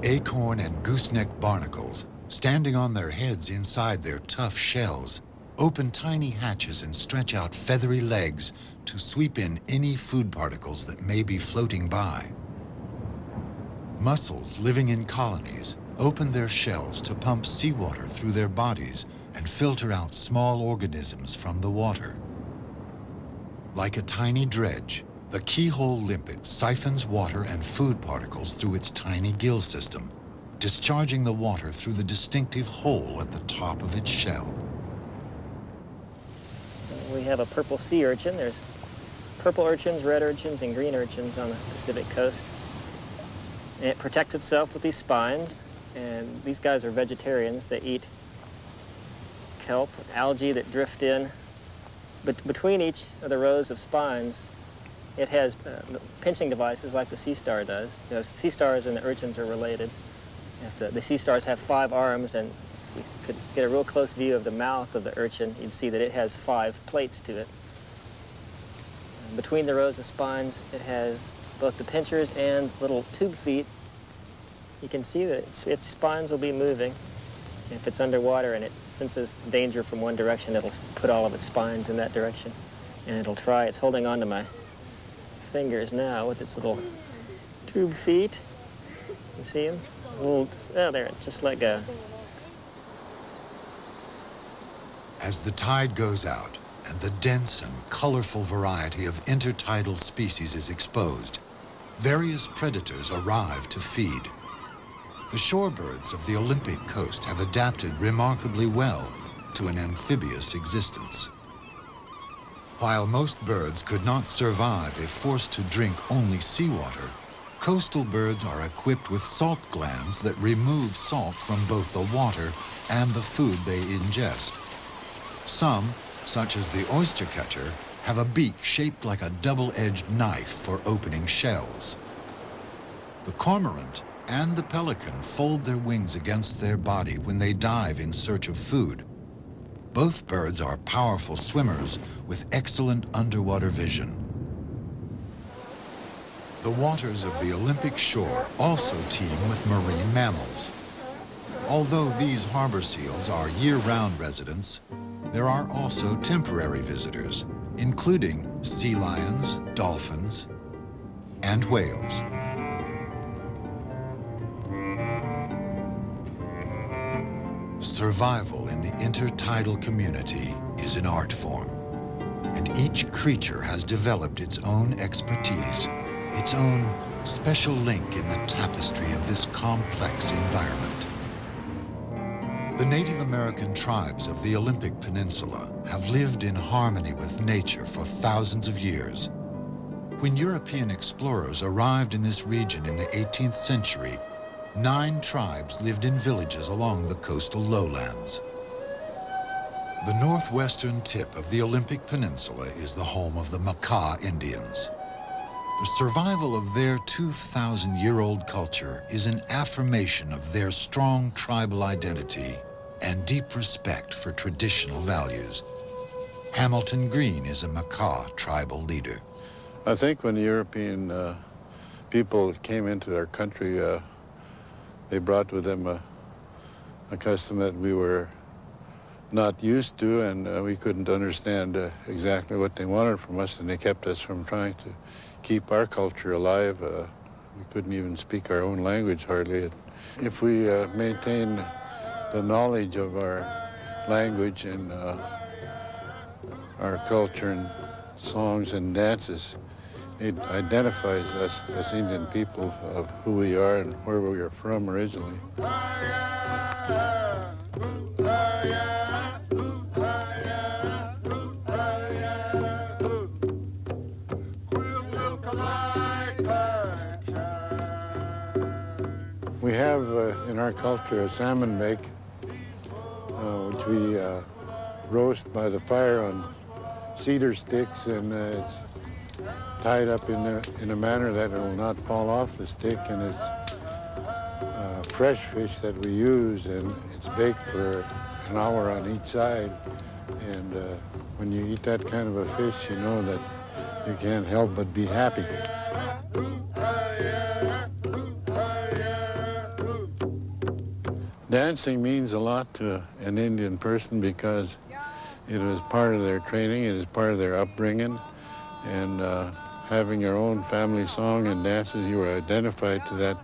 Acorn and gooseneck barnacles, standing on their heads inside their tough shells, open tiny hatches and stretch out feathery legs to sweep in any food particles that may be floating by. Mussels living in colonies open their shells to pump seawater through their bodies and filter out small organisms from the water. Like a tiny dredge, the keyhole limpet siphons water and food particles through its tiny gill system, discharging the water through the distinctive hole at the top of its shell. So we have a purple sea urchin. There's purple urchins, red urchins, and green urchins on the Pacific coast. And it protects itself with these spines, and these guys are vegetarians. They eat kelp, algae that drift in But between each of the rows of spines, it has pinching devices like the sea star does. You know, sea stars and the urchins are related. If the sea stars have 5 arms, and we could get a real close view of the mouth of the urchin, you'd see that it has 5 plates to it. And between the rows of spines, it has both the pinchers and little tube feet. You can see that its spines will be moving. If it's underwater and it senses danger from one direction, it'll put all of its spines in that direction. And it'll try, it's holding on to my fingers now with its little tube feet. You see them? Oh, there, just let go. As the tide goes out and the dense and colorful variety of intertidal species is exposed, various predators arrive to feed. The shorebirds of the Olympic coast have adapted remarkably well to an amphibious existence. While most birds could not survive if forced to drink only seawater, coastal birds are equipped with salt glands that remove salt from both the water and the food they ingest. Some, such as the oystercatcher, have a beak shaped like a double-edged knife for opening shells. The cormorant and the pelican fold their wings against their body when they dive in search of food. Both birds are powerful swimmers with excellent underwater vision. The waters of the Olympic shore also teem with marine mammals. Although these harbor seals are year-round residents, there are also temporary visitors, including sea lions, dolphins, and whales. Survival in the intertidal community is an art form, and each creature has developed its own expertise, its own special link in the tapestry of this complex environment. The Native American tribes of the Olympic Peninsula have lived in harmony with nature for thousands of years. When European explorers arrived in this region in the 18th century, 9 tribes lived in villages along the coastal lowlands. The northwestern tip of the Olympic Peninsula is the home of the Makah Indians. The survival of their 2,000-year-old culture is an affirmation of their strong tribal identity and deep respect for traditional values. Hamilton Green is a Makah tribal leader. I think when the European people came into our country, they brought with them a custom that we were not used to, and we couldn't understand exactly what they wanted from us, and they kept us from trying to keep our culture alive. We couldn't even speak our own language hardly. If we maintain the knowledge of our language and our culture and songs and dances, it identifies us as Indian people of who we are and where we are from originally. We have in our culture a salmon bake, which we roast by the fire on cedar sticks, and it's tied up in a manner that it will not fall off the stick, and it's fresh fish that we use, and it's baked for an hour on each side. And when you eat that kind of a fish, you know that you can't help but be happy. Dancing means a lot to an Indian person because it is part of their training, it is part of their upbringing, and having your own family song and dances, you are identified to that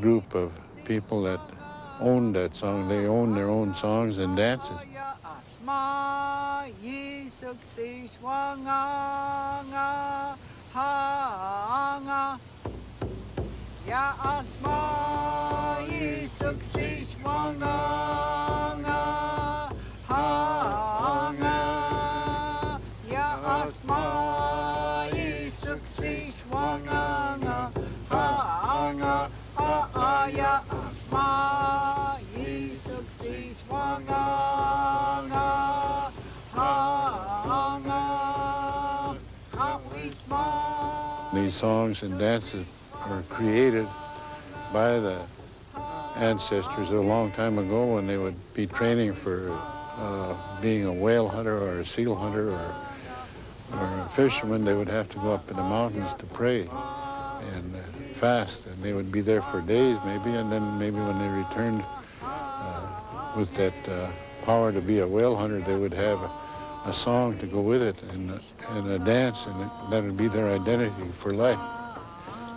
group of people that own that song. They own their own songs and dances. These songs and dances are created by the ancestors a long time ago when they would be training for being a whale hunter or a seal hunter or a fisherman. They would have to go up in the mountains to pray and fast, and they would be there for days maybe, and then maybe when they returned with that power to be a whale hunter, they would have a song to go with it and a dance, and that would be their identity for life.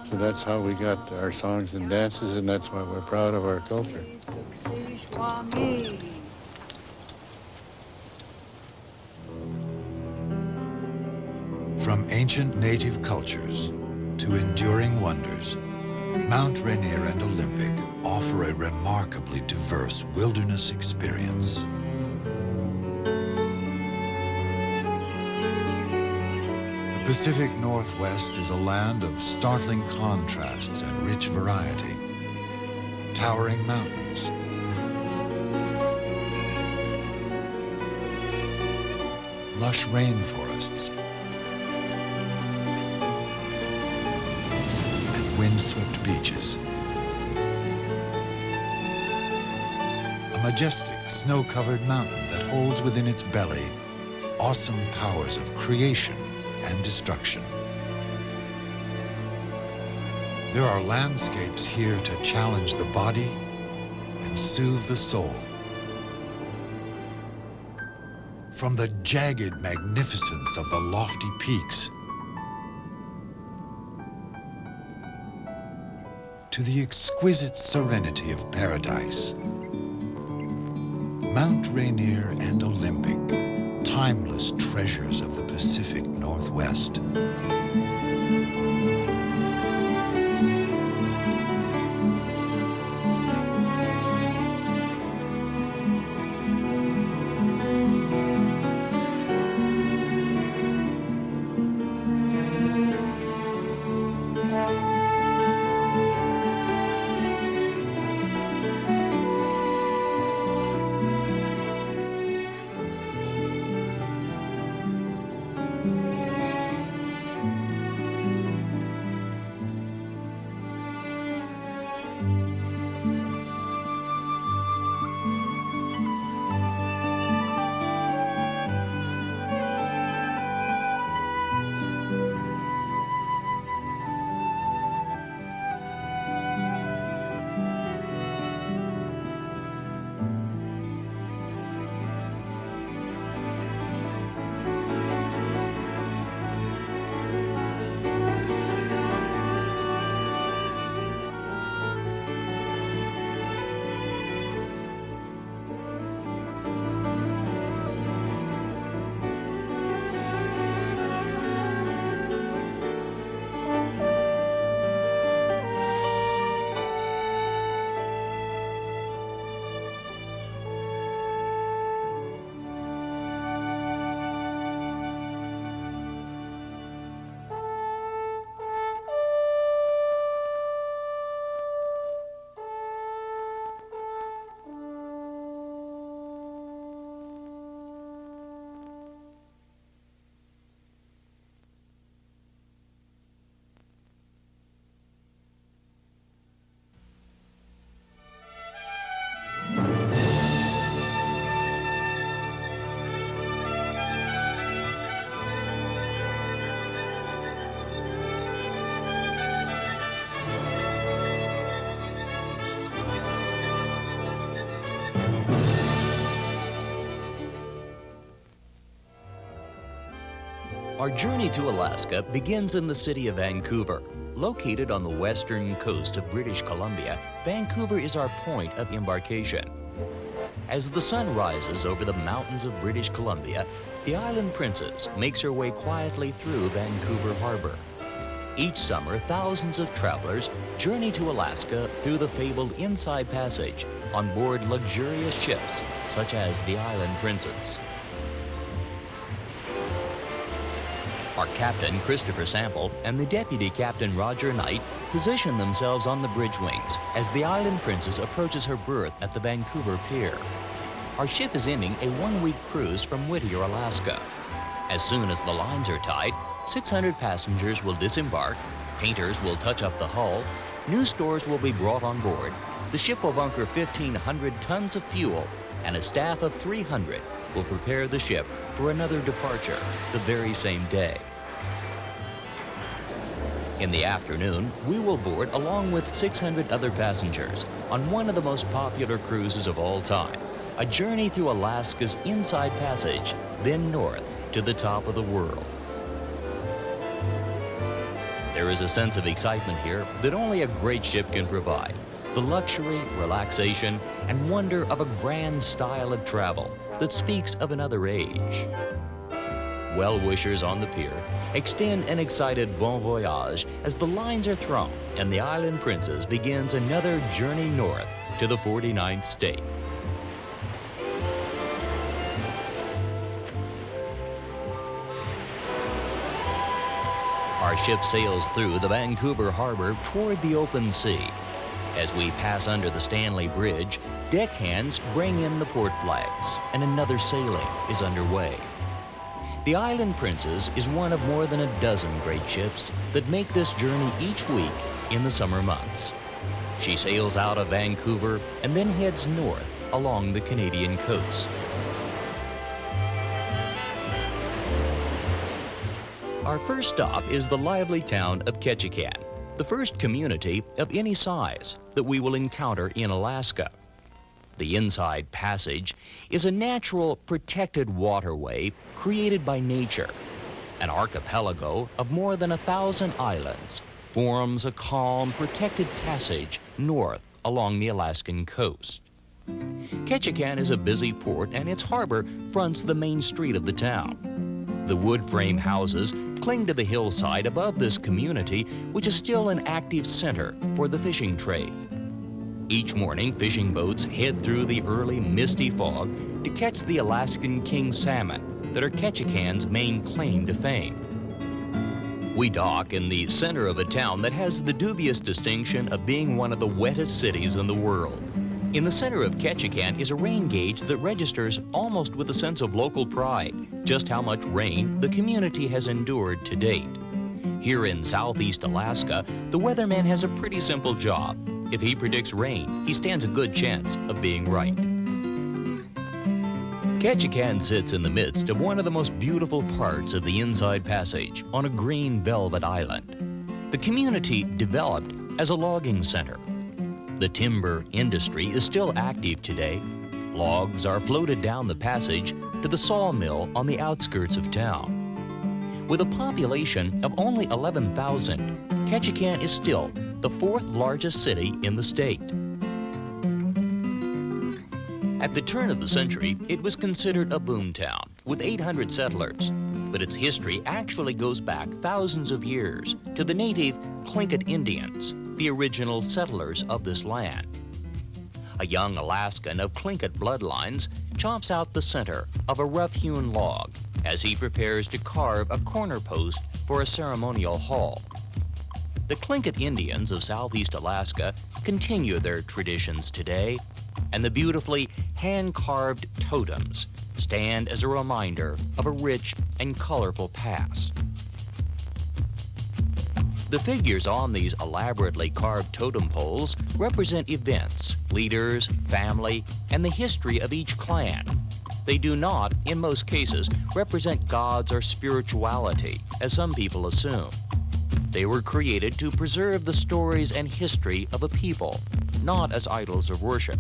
So that's how we got our songs and dances, and that's why we're proud of our culture. From ancient native cultures to enduring wonders, Mount Rainier and Olympic offer a remarkably diverse wilderness experience. The Pacific Northwest is a land of startling contrasts and rich variety. Towering mountains, lush rainforests, windswept beaches. A majestic, snow-covered mountain that holds within its belly awesome powers of creation and destruction. There are landscapes here to challenge the body and soothe the soul. From the jagged magnificence of the lofty peaks to the exquisite serenity of paradise. Mount Rainier and Olympic, timeless treasures of the Pacific Northwest. Our journey to Alaska begins in the city of Vancouver. Located on the western coast of British Columbia, Vancouver is our point of embarkation. As the sun rises over the mountains of British Columbia, the Island Princess makes her way quietly through Vancouver Harbor. Each summer, thousands of travelers journey to Alaska through the fabled Inside Passage on board luxurious ships such as the Island Princess. Our captain, Christopher Sample, and the deputy captain, Roger Knight, position themselves on the bridge wings as the Island Princess approaches her berth at the Vancouver Pier. Our ship is ending a one-week cruise from Whittier, Alaska. As soon as the lines are tied, 600 passengers will disembark, painters will touch up the hull, new stores will be brought on board, the ship will bunker 1,500 tons of fuel, and a staff of 300 will prepare the ship for another departure the very same day. In the afternoon, we will board along with 600 other passengers on one of the most popular cruises of all time, a journey through Alaska's Inside Passage, then north to the top of the world. There is a sense of excitement here that only a great ship can provide. The luxury, relaxation, and wonder of a grand style of travel that speaks of another age. Well-wishers on the pier extend an excited bon voyage as the lines are thrown and the Island Princess begins another journey north to the 49th state. Our ship sails through the Vancouver Harbor toward the open sea. As we pass under the Stanley Bridge, deckhands bring in the port flags, and another sailing is underway. The Island Princess is one of more than a dozen great ships that make this journey each week in the summer months. She sails out of Vancouver and then heads north along the Canadian coast. Our first stop is the lively town of Ketchikan, the first community of any size that we will encounter in Alaska. The Inside Passage is a natural, protected waterway created by nature. An archipelago of more than 1,000 islands forms a calm, protected passage north along the Alaskan coast. Ketchikan is a busy port, and its harbor fronts the main street of the town. The wood frame houses cling to the hillside above this community, which is still an active center for the fishing trade. Each morning, fishing boats head through the early misty fog to catch the Alaskan king salmon that are Ketchikan's main claim to fame. We dock in the center of a town that has the dubious distinction of being one of the wettest cities in the world. In the center of Ketchikan is a rain gauge that registers almost with a sense of local pride just how much rain the community has endured to date. Here in southeast Alaska, the weatherman has a pretty simple job. If he predicts rain, he stands a good chance of being right. Ketchikan sits in the midst of one of the most beautiful parts of the Inside Passage on a green velvet island. The community developed as a logging center. The timber industry is still active today. Logs are floated down the passage to the sawmill on the outskirts of town. With a population of only 11,000, Ketchikan is still the fourth largest city in the state. At the turn of the century, it was considered a boomtown with 800 settlers, but its history actually goes back thousands of years to the native Tlingit Indians, the original settlers of this land. A young Alaskan of Tlingit bloodlines chops out the center of a rough-hewn log as he prepares to carve a corner post for a ceremonial hall. The Tlingit Indians of southeast Alaska continue their traditions today, and the beautifully hand-carved totems stand as a reminder of a rich and colorful past. The figures on these elaborately carved totem poles represent events, leaders, family, and the history of each clan. They do not, in most cases, represent gods or spirituality, as some people assume. They were created to preserve the stories and history of a people, not as idols of worship.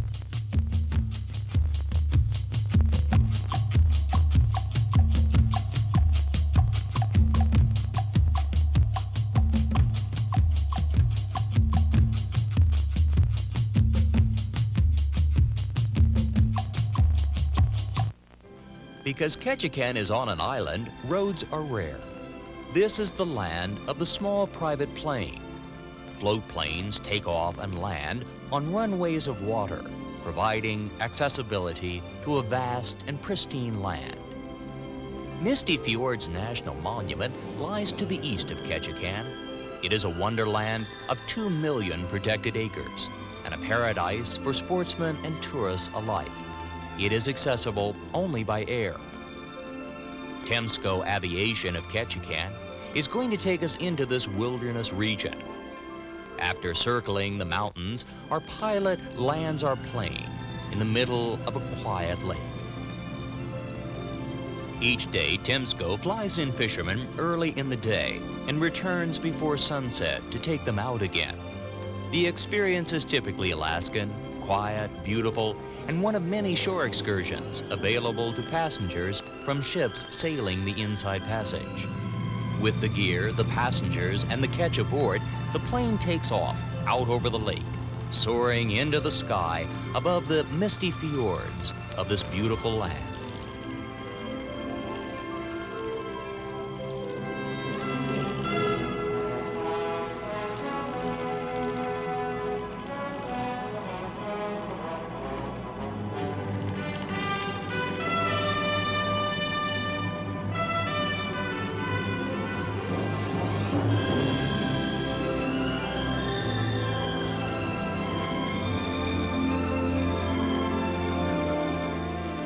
Because Ketchikan is on an island, roads are rare. This is the land of the small private plane. Float planes take off and land on runways of water, providing accessibility to a vast and pristine land. Misty Fjords National Monument lies to the east of Ketchikan. It is a wonderland of 2 million protected acres and a paradise for sportsmen and tourists alike. It is accessible only by air. Temsco Aviation of Ketchikan is going to take us into this wilderness region. After circling the mountains, our pilot lands our plane in the middle of a quiet lake. Each day, Temsco flies in fishermen early in the day and returns before sunset to take them out again. The experience is typically Alaskan, quiet, beautiful, and one of many shore excursions available to passengers from ships sailing the Inside Passage. With the gear, the passengers, and the catch aboard, the plane takes off out over the lake, soaring into the sky above the misty fjords of this beautiful land.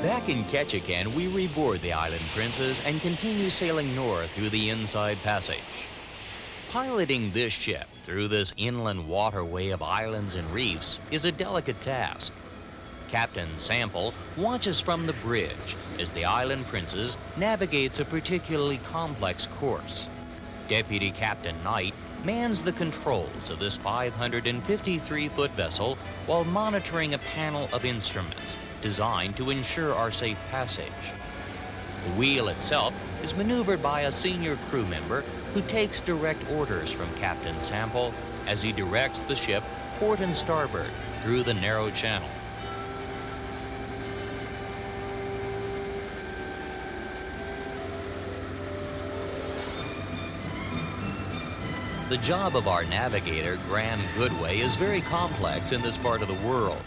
Back in Ketchikan, we reboard the Island Princess and continue sailing north through the Inside Passage. Piloting this ship through this inland waterway of islands and reefs is a delicate task. Captain Sample watches from the bridge as the Island Princess navigates a particularly complex course. Deputy Captain Knight mans the controls of this 553-foot vessel while monitoring a panel of instruments designed to ensure our safe passage. The wheel itself is maneuvered by a senior crew member who takes direct orders from Captain Sample as he directs the ship port and starboard through the narrow channel. The job of our navigator, Graham Goodway, is very complex in this part of the world.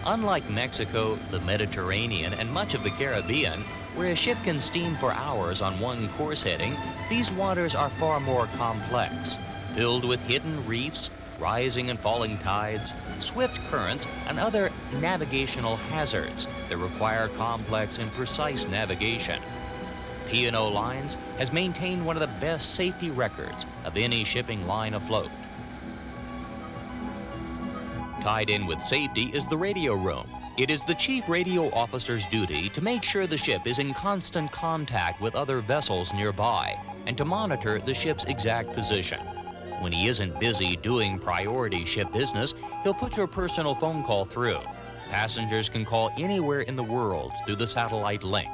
Unlike Mexico, the Mediterranean, and much of the Caribbean, where a ship can steam for hours on one course heading, these waters are far more complex, filled with hidden reefs, rising and falling tides, swift currents, and other navigational hazards that require complex and precise navigation. P&O Lines has maintained one of the best safety records of any shipping line afloat. Tied in with safety is the radio room. It is the chief radio officer's duty to make sure the ship is in constant contact with other vessels nearby and to monitor the ship's exact position. When he isn't busy doing priority ship business, he'll put your personal phone call through. Passengers can call anywhere in the world through the satellite link.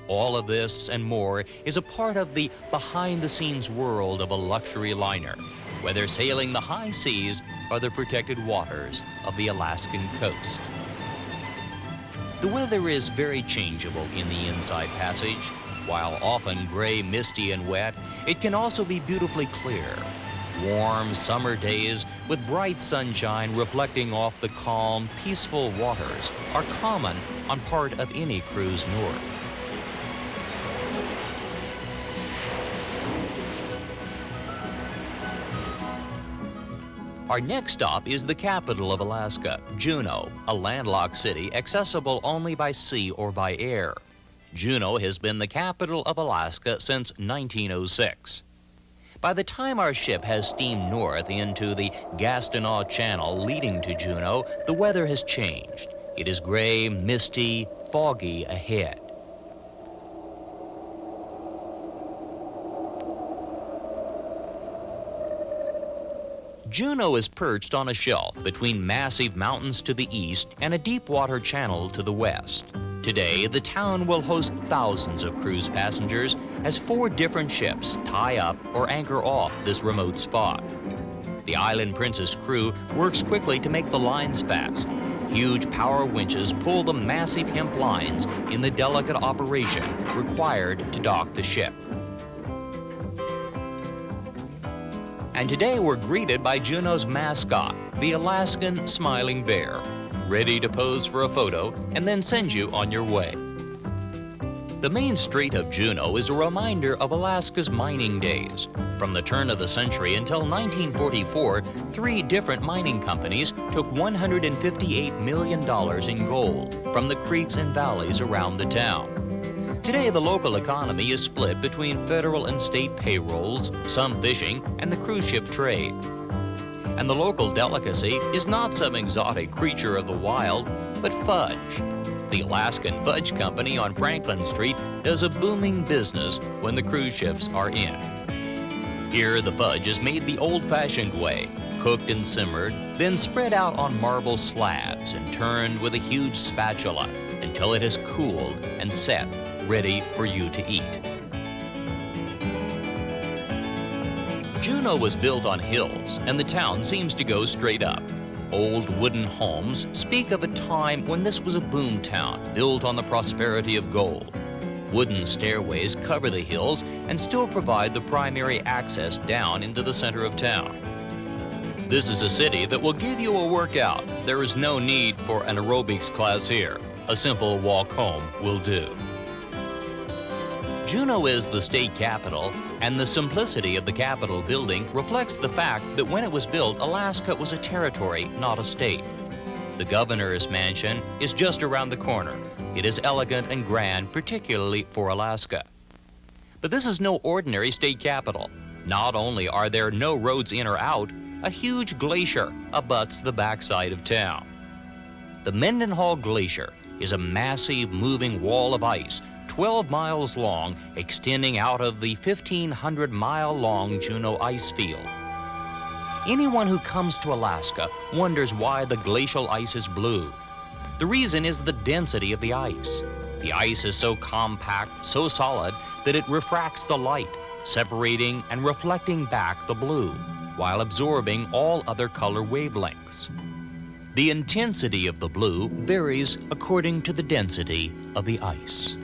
All of this and more is a part of the behind-the-scenes world of a luxury liner, whether sailing the high seas or the protected waters of the Alaskan coast. The weather is very changeable in the Inside Passage. While often gray, misty, and wet, it can also be beautifully clear. Warm summer days with bright sunshine reflecting off the calm, peaceful waters are common on part of any cruise north. Our next stop is the capital of Alaska, Juneau, a landlocked city accessible only by sea or by air. Juneau has been the capital of Alaska since 1906. By the time our ship has steamed north into the Gastineau Channel leading to Juneau, the weather has changed. It is gray, misty, foggy ahead. Juneau is perched on a shelf between massive mountains to the east and a deep water channel to the west. Today, the town will host thousands of cruise passengers as 4 different ships tie up or anchor off this remote spot. The Island Princess crew works quickly to make the lines fast. Huge power winches pull the massive hemp lines in the delicate operation required to dock the ship. And today we're greeted by Juneau's mascot, the Alaskan smiling bear, ready to pose for a photo and then send you on your way. The main street of Juneau is a reminder of Alaska's mining days. From the turn of the century until 1944, 3 different mining companies took $158 million in gold from the creeks and valleys around the town. Today, the local economy is split between federal and state payrolls, some fishing, and the cruise ship trade. And the local delicacy is not some exotic creature of the wild, but fudge. The Alaskan Fudge Company on Franklin Street does a booming business when the cruise ships are in. Here, the fudge is made the old-fashioned way, cooked and simmered, then spread out on marble slabs and turned with a huge spatula until it has cooled and set, ready for you to eat. Juneau was built on hills, and the town seems to go straight up. Old wooden homes speak of a time when this was a boom town built on the prosperity of gold. Wooden stairways cover the hills and still provide the primary access down into the center of town. This is a city that will give you a workout. There is no need for an aerobics class here. A simple walk home will do. Juneau is the state capital, and the simplicity of the Capitol building reflects the fact that when it was built, Alaska was a territory, not a state. The governor's mansion is just around the corner. It is elegant and grand, particularly for Alaska. But this is no ordinary state capital. Not only are there no roads in or out, a huge glacier abuts the backside of town. The Mendenhall Glacier is a massive moving wall of ice 12 miles long, extending out of the 1,500-mile-long Juneau ice field. Anyone who comes to Alaska wonders why the glacial ice is blue. The reason is the density of the ice. The ice is so compact, so solid, that it refracts the light, separating and reflecting back the blue, while absorbing all other color wavelengths. The intensity of the blue varies according to the density of the ice.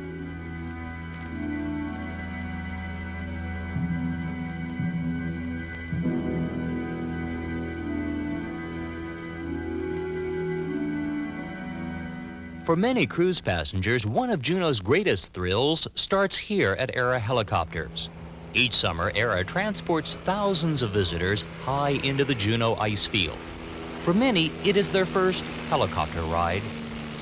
For many cruise passengers, one of Juneau's greatest thrills starts here at Era Helicopters. Each summer, Era transports thousands of visitors high into the Juneau ice field. For many, it is their first helicopter ride.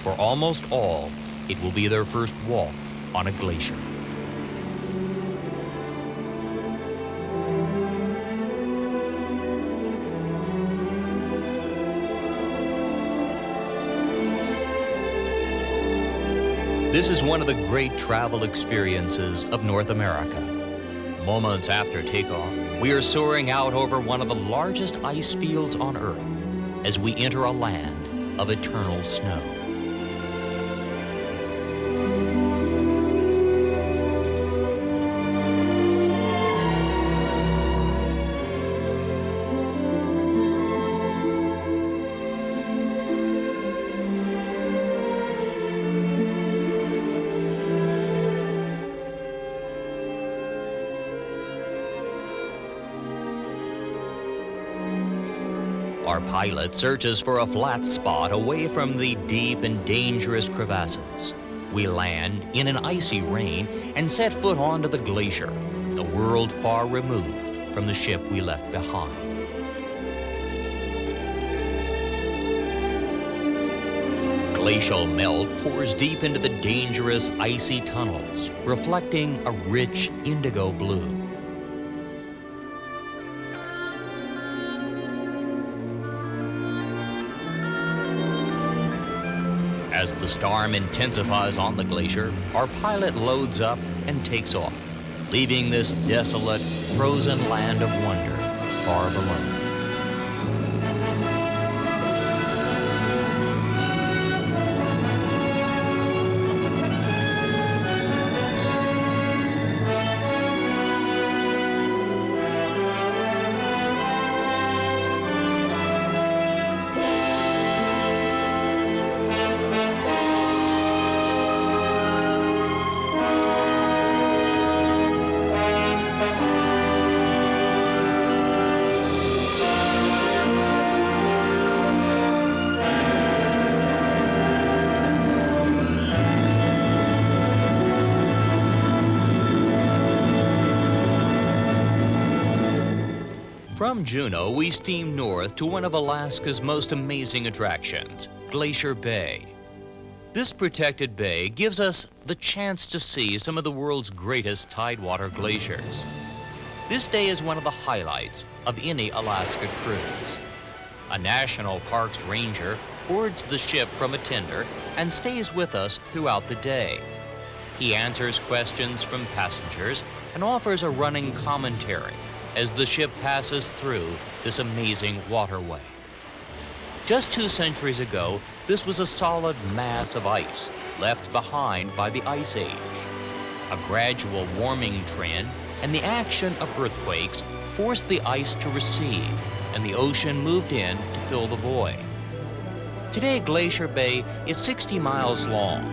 For almost all, it will be their first walk on a glacier. This is one of the great travel experiences of North America. Moments after takeoff, we are soaring out over one of the largest ice fields on Earth as we enter a land of eternal snow. Our pilot searches for a flat spot away from the deep and dangerous crevasses. We land in an icy rain and set foot onto the glacier, a world far removed from the ship we left behind. Glacial melt pours deep into the dangerous icy tunnels, reflecting a rich indigo blue. As the storm intensifies on the glacier, our pilot loads up and takes off, leaving this desolate, frozen land of wonder far below. From Juneau, we steam north to one of Alaska's most amazing attractions, Glacier Bay. This protected bay gives us the chance to see some of the world's greatest tidewater glaciers. This day is one of the highlights of any Alaska cruise. A national parks ranger boards the ship from a tender and stays with us throughout the day. He answers questions from passengers and offers a running commentary as the ship passes through this amazing waterway. Just 2 centuries ago, this was a solid mass of ice left behind by the Ice Age. A gradual warming trend and the action of earthquakes forced the ice to recede, and the ocean moved in to fill the void. Today, Glacier Bay is 60 miles long.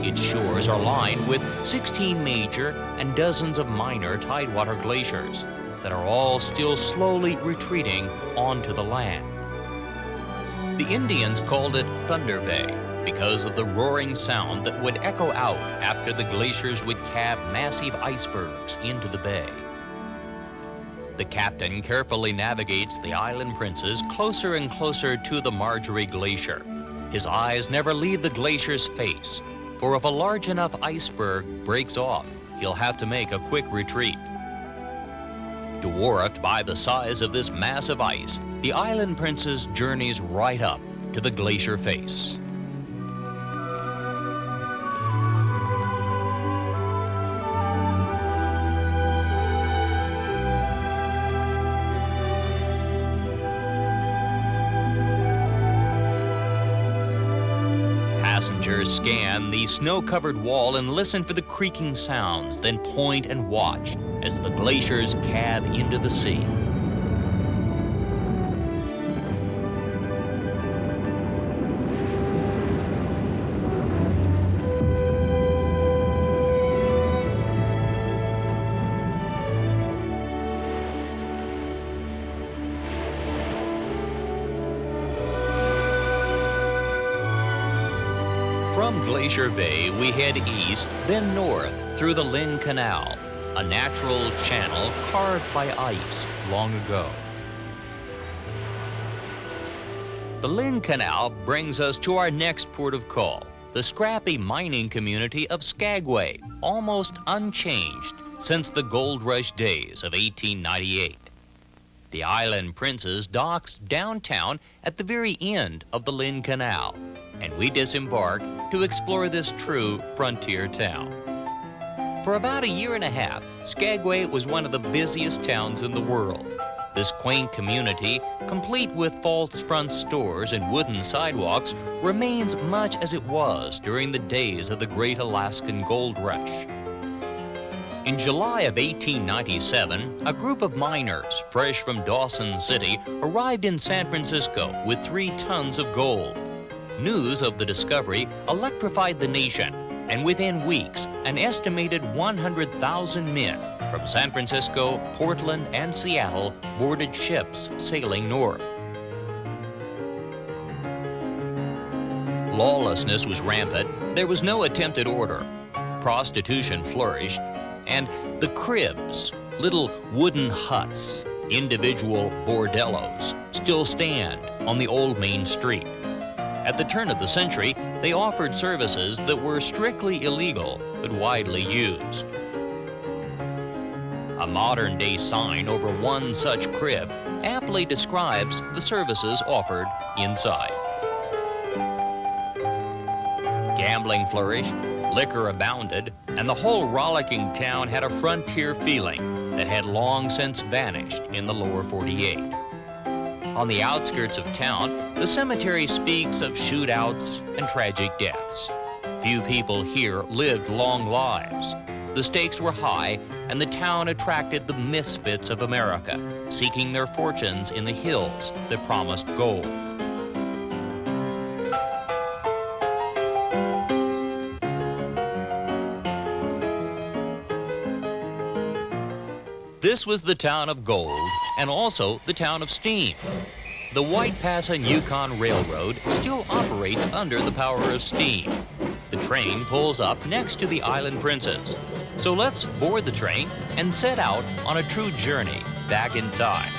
Its shores are lined with 16 major and dozens of minor tidewater glaciers that are all still slowly retreating onto the land. The Indians called it Thunder Bay because of the roaring sound that would echo out after the glaciers would cab massive icebergs into the bay. The captain carefully navigates the Island Princess closer and closer to the Marjorie Glacier. His eyes never leave the glacier's face, for if a large enough iceberg breaks off, he'll have to make a quick retreat. Dwarfed by the size of this mass of ice, the Island Princess journeys right up to the glacier face. Passengers scan the snow-covered wall and listen for the creaking sounds, then point and watch as the glaciers cab into the sea. From Glacier Bay, we head east, then north through the Lynn Canal, a natural channel carved by ice long ago. The Lynn Canal brings us to our next port of call, the scrappy mining community of Skagway, almost unchanged since the gold rush days of 1898. The Island Princess docks downtown at the very end of the Lynn Canal, and we disembark to explore this true frontier town. For about a year and a half, Skagway was one of the busiest towns in the world. This quaint community, complete with false front stores and wooden sidewalks, remains much as it was during the days of the Great Alaskan Gold Rush. In July of 1897, a group of miners, fresh from Dawson City, arrived in San Francisco with 3 tons of gold. News of the discovery electrified the nation, and within weeks, an estimated 100,000 men from San Francisco, Portland, and Seattle boarded ships sailing north. Lawlessness was rampant. There was no attempted order. Prostitution flourished, and the cribs, little wooden huts, individual bordellos, still stand on the old main street. At the turn of the century, they offered services that were strictly illegal but widely used. A modern-day sign over one such crib aptly describes the services offered inside. Gambling flourished, liquor abounded, and the whole rollicking town had a frontier feeling that had long since vanished in the lower 48. On the outskirts of town, the cemetery speaks of shootouts and tragic deaths. Few people here lived long lives. The stakes were high, and the town attracted the misfits of America, seeking their fortunes in the hills that promised gold. This was the town of gold, and also the town of steam. The White Pass and Yukon Railroad still operates under the power of steam. The train pulls up next to the Island Princess. So let's board the train and set out on a true journey back in time.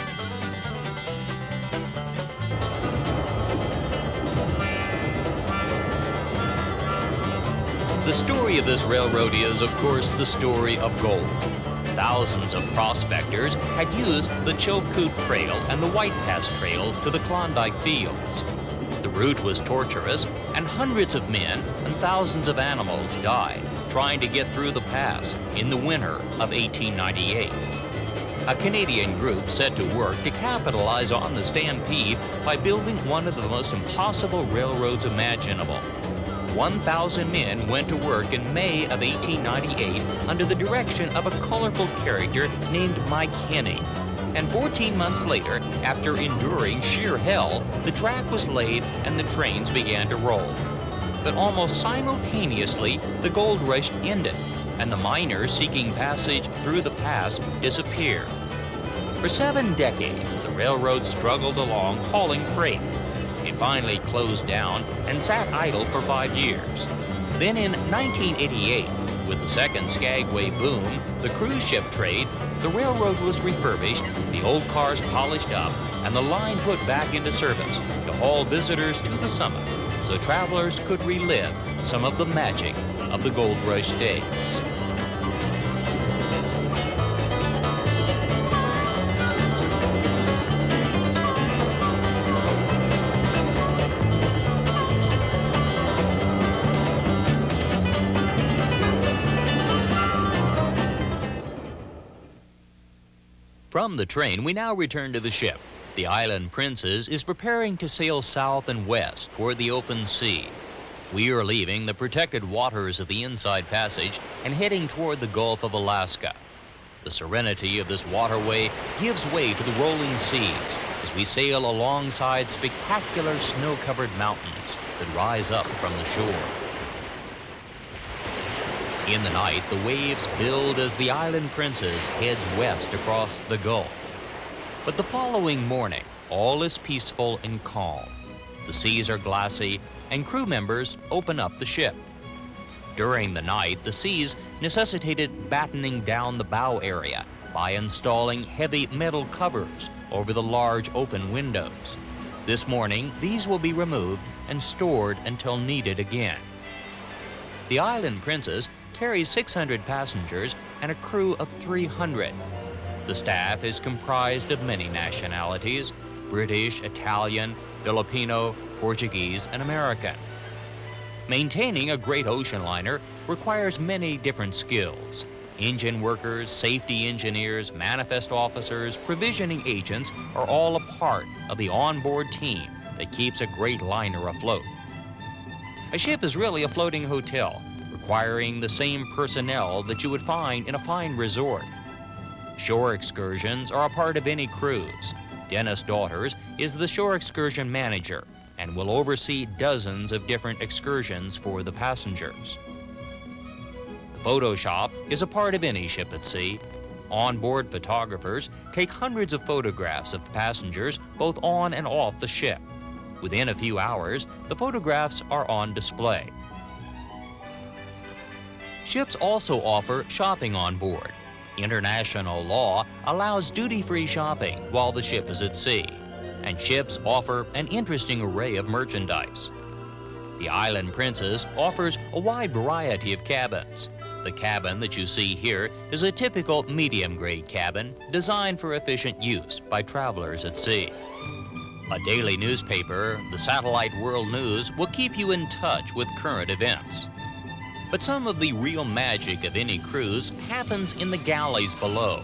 The story of this railroad is, of course, the story of gold. Thousands of prospectors had used the Chilkoot Trail and the White Pass Trail to the Klondike fields. The route was torturous, and hundreds of men and thousands of animals died trying to get through the pass in the winter of 1898. A Canadian group set to work to capitalize on the stampede by building one of the most impossible railroads imaginable. 1,000 men went to work in May of 1898 under the direction of a colorful character named Mike Henney. And 14 months later, after enduring sheer hell, the track was laid and the trains began to roll. But almost simultaneously, the gold rush ended, and the miners seeking passage through the pass disappeared. For 7 decades, the railroad struggled along hauling freight. It finally closed down and sat idle for 5 years. Then in 1988, with the second Skagway boom, the cruise ship trade, the railroad was refurbished, the old cars polished up, and the line put back into service to haul visitors to the summit so travelers could relive some of the magic of the gold rush days. From the train, we now return to the ship. The Island Princess is preparing to sail south and west toward the open sea. We are leaving the protected waters of the Inside Passage and heading toward the Gulf of Alaska. The serenity of this waterway gives way to the rolling seas as we sail alongside spectacular snow-covered mountains that rise up from the shore. In the night, the waves build as the Island Princess heads west across the Gulf. But the following morning, all is peaceful and calm. The seas are glassy, and crew members open up the ship. During the night, the seas necessitated battening down the bow area by installing heavy metal covers over the large open windows. This morning, these will be removed and stored until needed again. The Island Princess carries 600 passengers and a crew of 300. The staff is comprised of many nationalities: British, Italian, Filipino, Portuguese, and American. Maintaining a great ocean liner requires many different skills. Engine workers, safety engineers, manifest officers, provisioning agents are all a part of the onboard team that keeps a great liner afloat. A ship is really a floating hotel, requiring the same personnel that you would find in a fine resort. Shore excursions are a part of any cruise. Dennis Daughters is the shore excursion manager and will oversee dozens of different excursions for the passengers. The photo shop is a part of any ship at sea. Onboard photographers take hundreds of photographs of passengers both on and off the ship. Within a few hours, the photographs are on display. Ships also offer shopping on board. International law allows duty-free shopping while the ship is at sea, and ships offer an interesting array of merchandise. The Island Princess offers a wide variety of cabins. The cabin that you see here is a typical medium-grade cabin designed for efficient use by travelers at sea. A daily newspaper, the Satellite World News, will keep you in touch with current events. But some of the real magic of any cruise happens in the galleys below.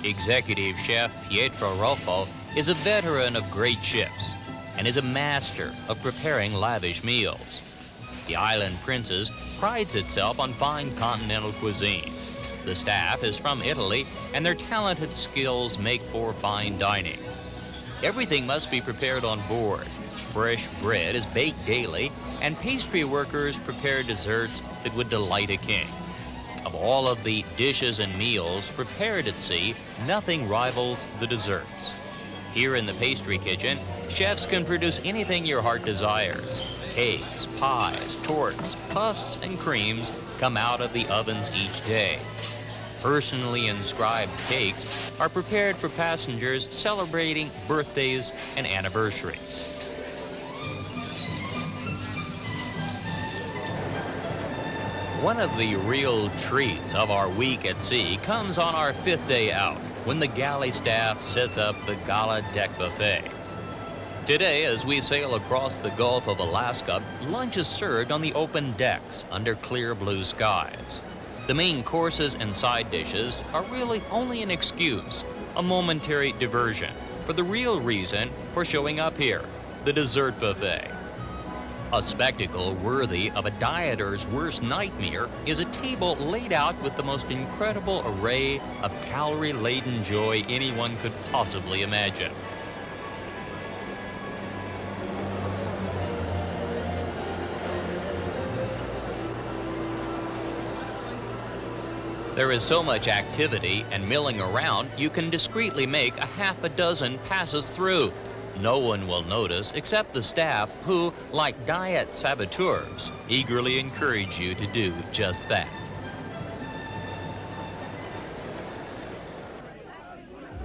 Executive Chef Pietro Ruffo is a veteran of great ships and is a master of preparing lavish meals. The Island Princess prides itself on fine continental cuisine. The staff is from Italy, and their talented skills make for fine dining. Everything must be prepared on board. Fresh bread is baked daily, and pastry workers prepare desserts that would delight a king. Of all of the dishes and meals prepared at sea, nothing rivals the desserts. Here in the pastry kitchen, chefs can produce anything your heart desires. Cakes, pies, torts, puffs, and creams come out of the ovens each day. Personally inscribed cakes are prepared for passengers celebrating birthdays and anniversaries. One of the real treats of our week at sea comes on our 5th day out, when the galley staff sets up the Gala Deck Buffet. Today, as we sail across the Gulf of Alaska, lunch is served on the open decks under clear blue skies. The main courses and side dishes are really only an excuse, a momentary diversion, for the real reason for showing up here, the dessert buffet. A spectacle worthy of a dieter's worst nightmare is a table laid out with the most incredible array of calorie-laden joy anyone could possibly imagine. There is so much activity and milling around, you can discreetly make a half a dozen passes through. No one will notice except the staff who, like diet saboteurs, eagerly encourage you to do just that.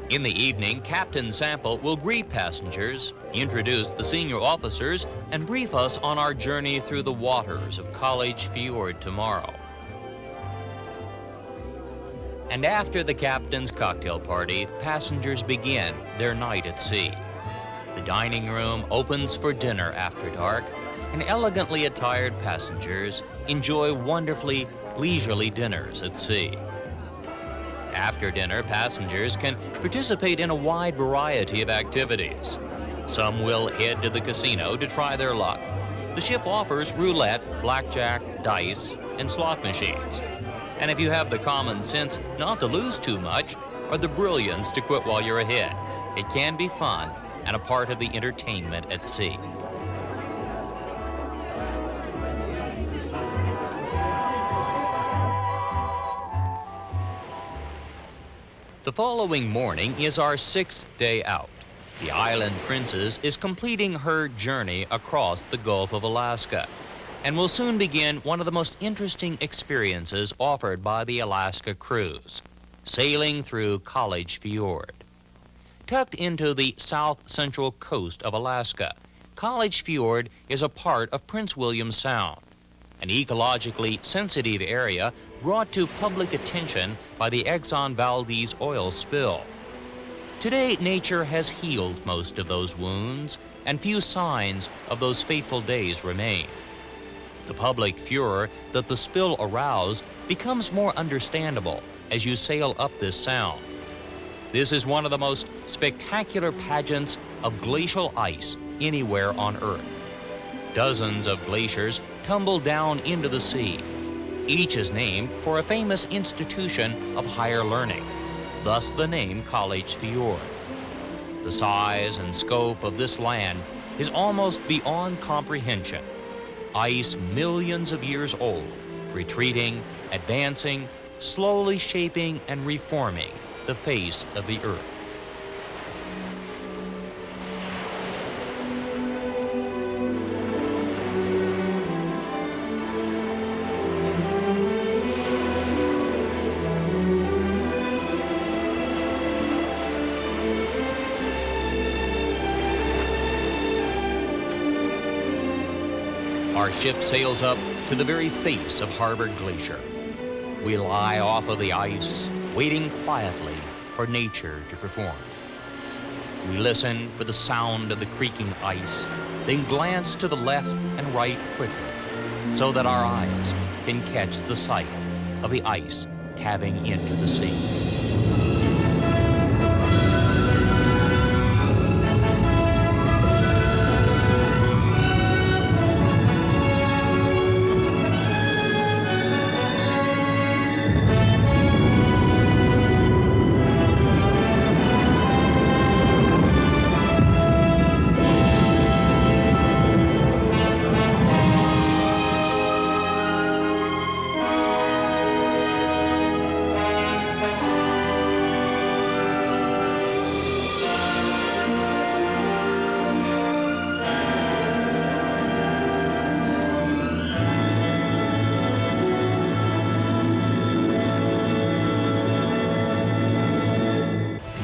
In the evening, Captain Sample will greet passengers, introduce the senior officers, and brief us on our journey through the waters of College Fjord tomorrow. And after the captain's cocktail party, passengers begin their night at sea. The dining room opens for dinner after dark, and elegantly attired passengers enjoy wonderfully leisurely dinners at sea. After dinner, passengers can participate in a wide variety of activities. Some will head to the casino to try their luck. The ship offers roulette, blackjack, dice, and slot machines. And if you have the common sense not to lose too much, or the brilliance to quit while you're ahead, it can be fun and a part of the entertainment at sea. The following morning is our 6th day out. The Island Princess is completing her journey across the Gulf of Alaska, and will soon begin one of the most interesting experiences offered by the Alaska cruise, sailing through College Fjord. Tucked into the south-central coast of Alaska, College Fjord is a part of Prince William Sound, an ecologically sensitive area brought to public attention by the Exxon Valdez oil spill. Today, nature has healed most of those wounds, and few signs of those fateful days remain. The public furor that the spill aroused becomes more understandable as you sail up this sound. This is one of the most spectacular pageants of glacial ice anywhere on Earth. Dozens of glaciers tumble down into the sea. Each is named for a famous institution of higher learning, thus the name College Fjord. The size and scope of this land is almost beyond comprehension. Ice millions of years old, retreating, advancing, slowly shaping and reforming the face of the Earth. Our ship sails up to the very face of Harvard Glacier. We lie off of the ice, waiting quietly for nature to perform. We listen for the sound of the creaking ice, then glance to the left and right quickly, so that our eyes can catch the sight of the ice calving into the sea.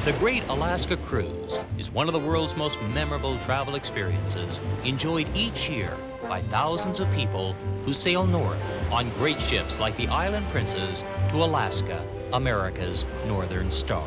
The Great Alaska Cruise is one of the world's most memorable travel experiences, enjoyed each year by thousands of people who sail north on great ships like the Island Princess to Alaska, America's Northern Star.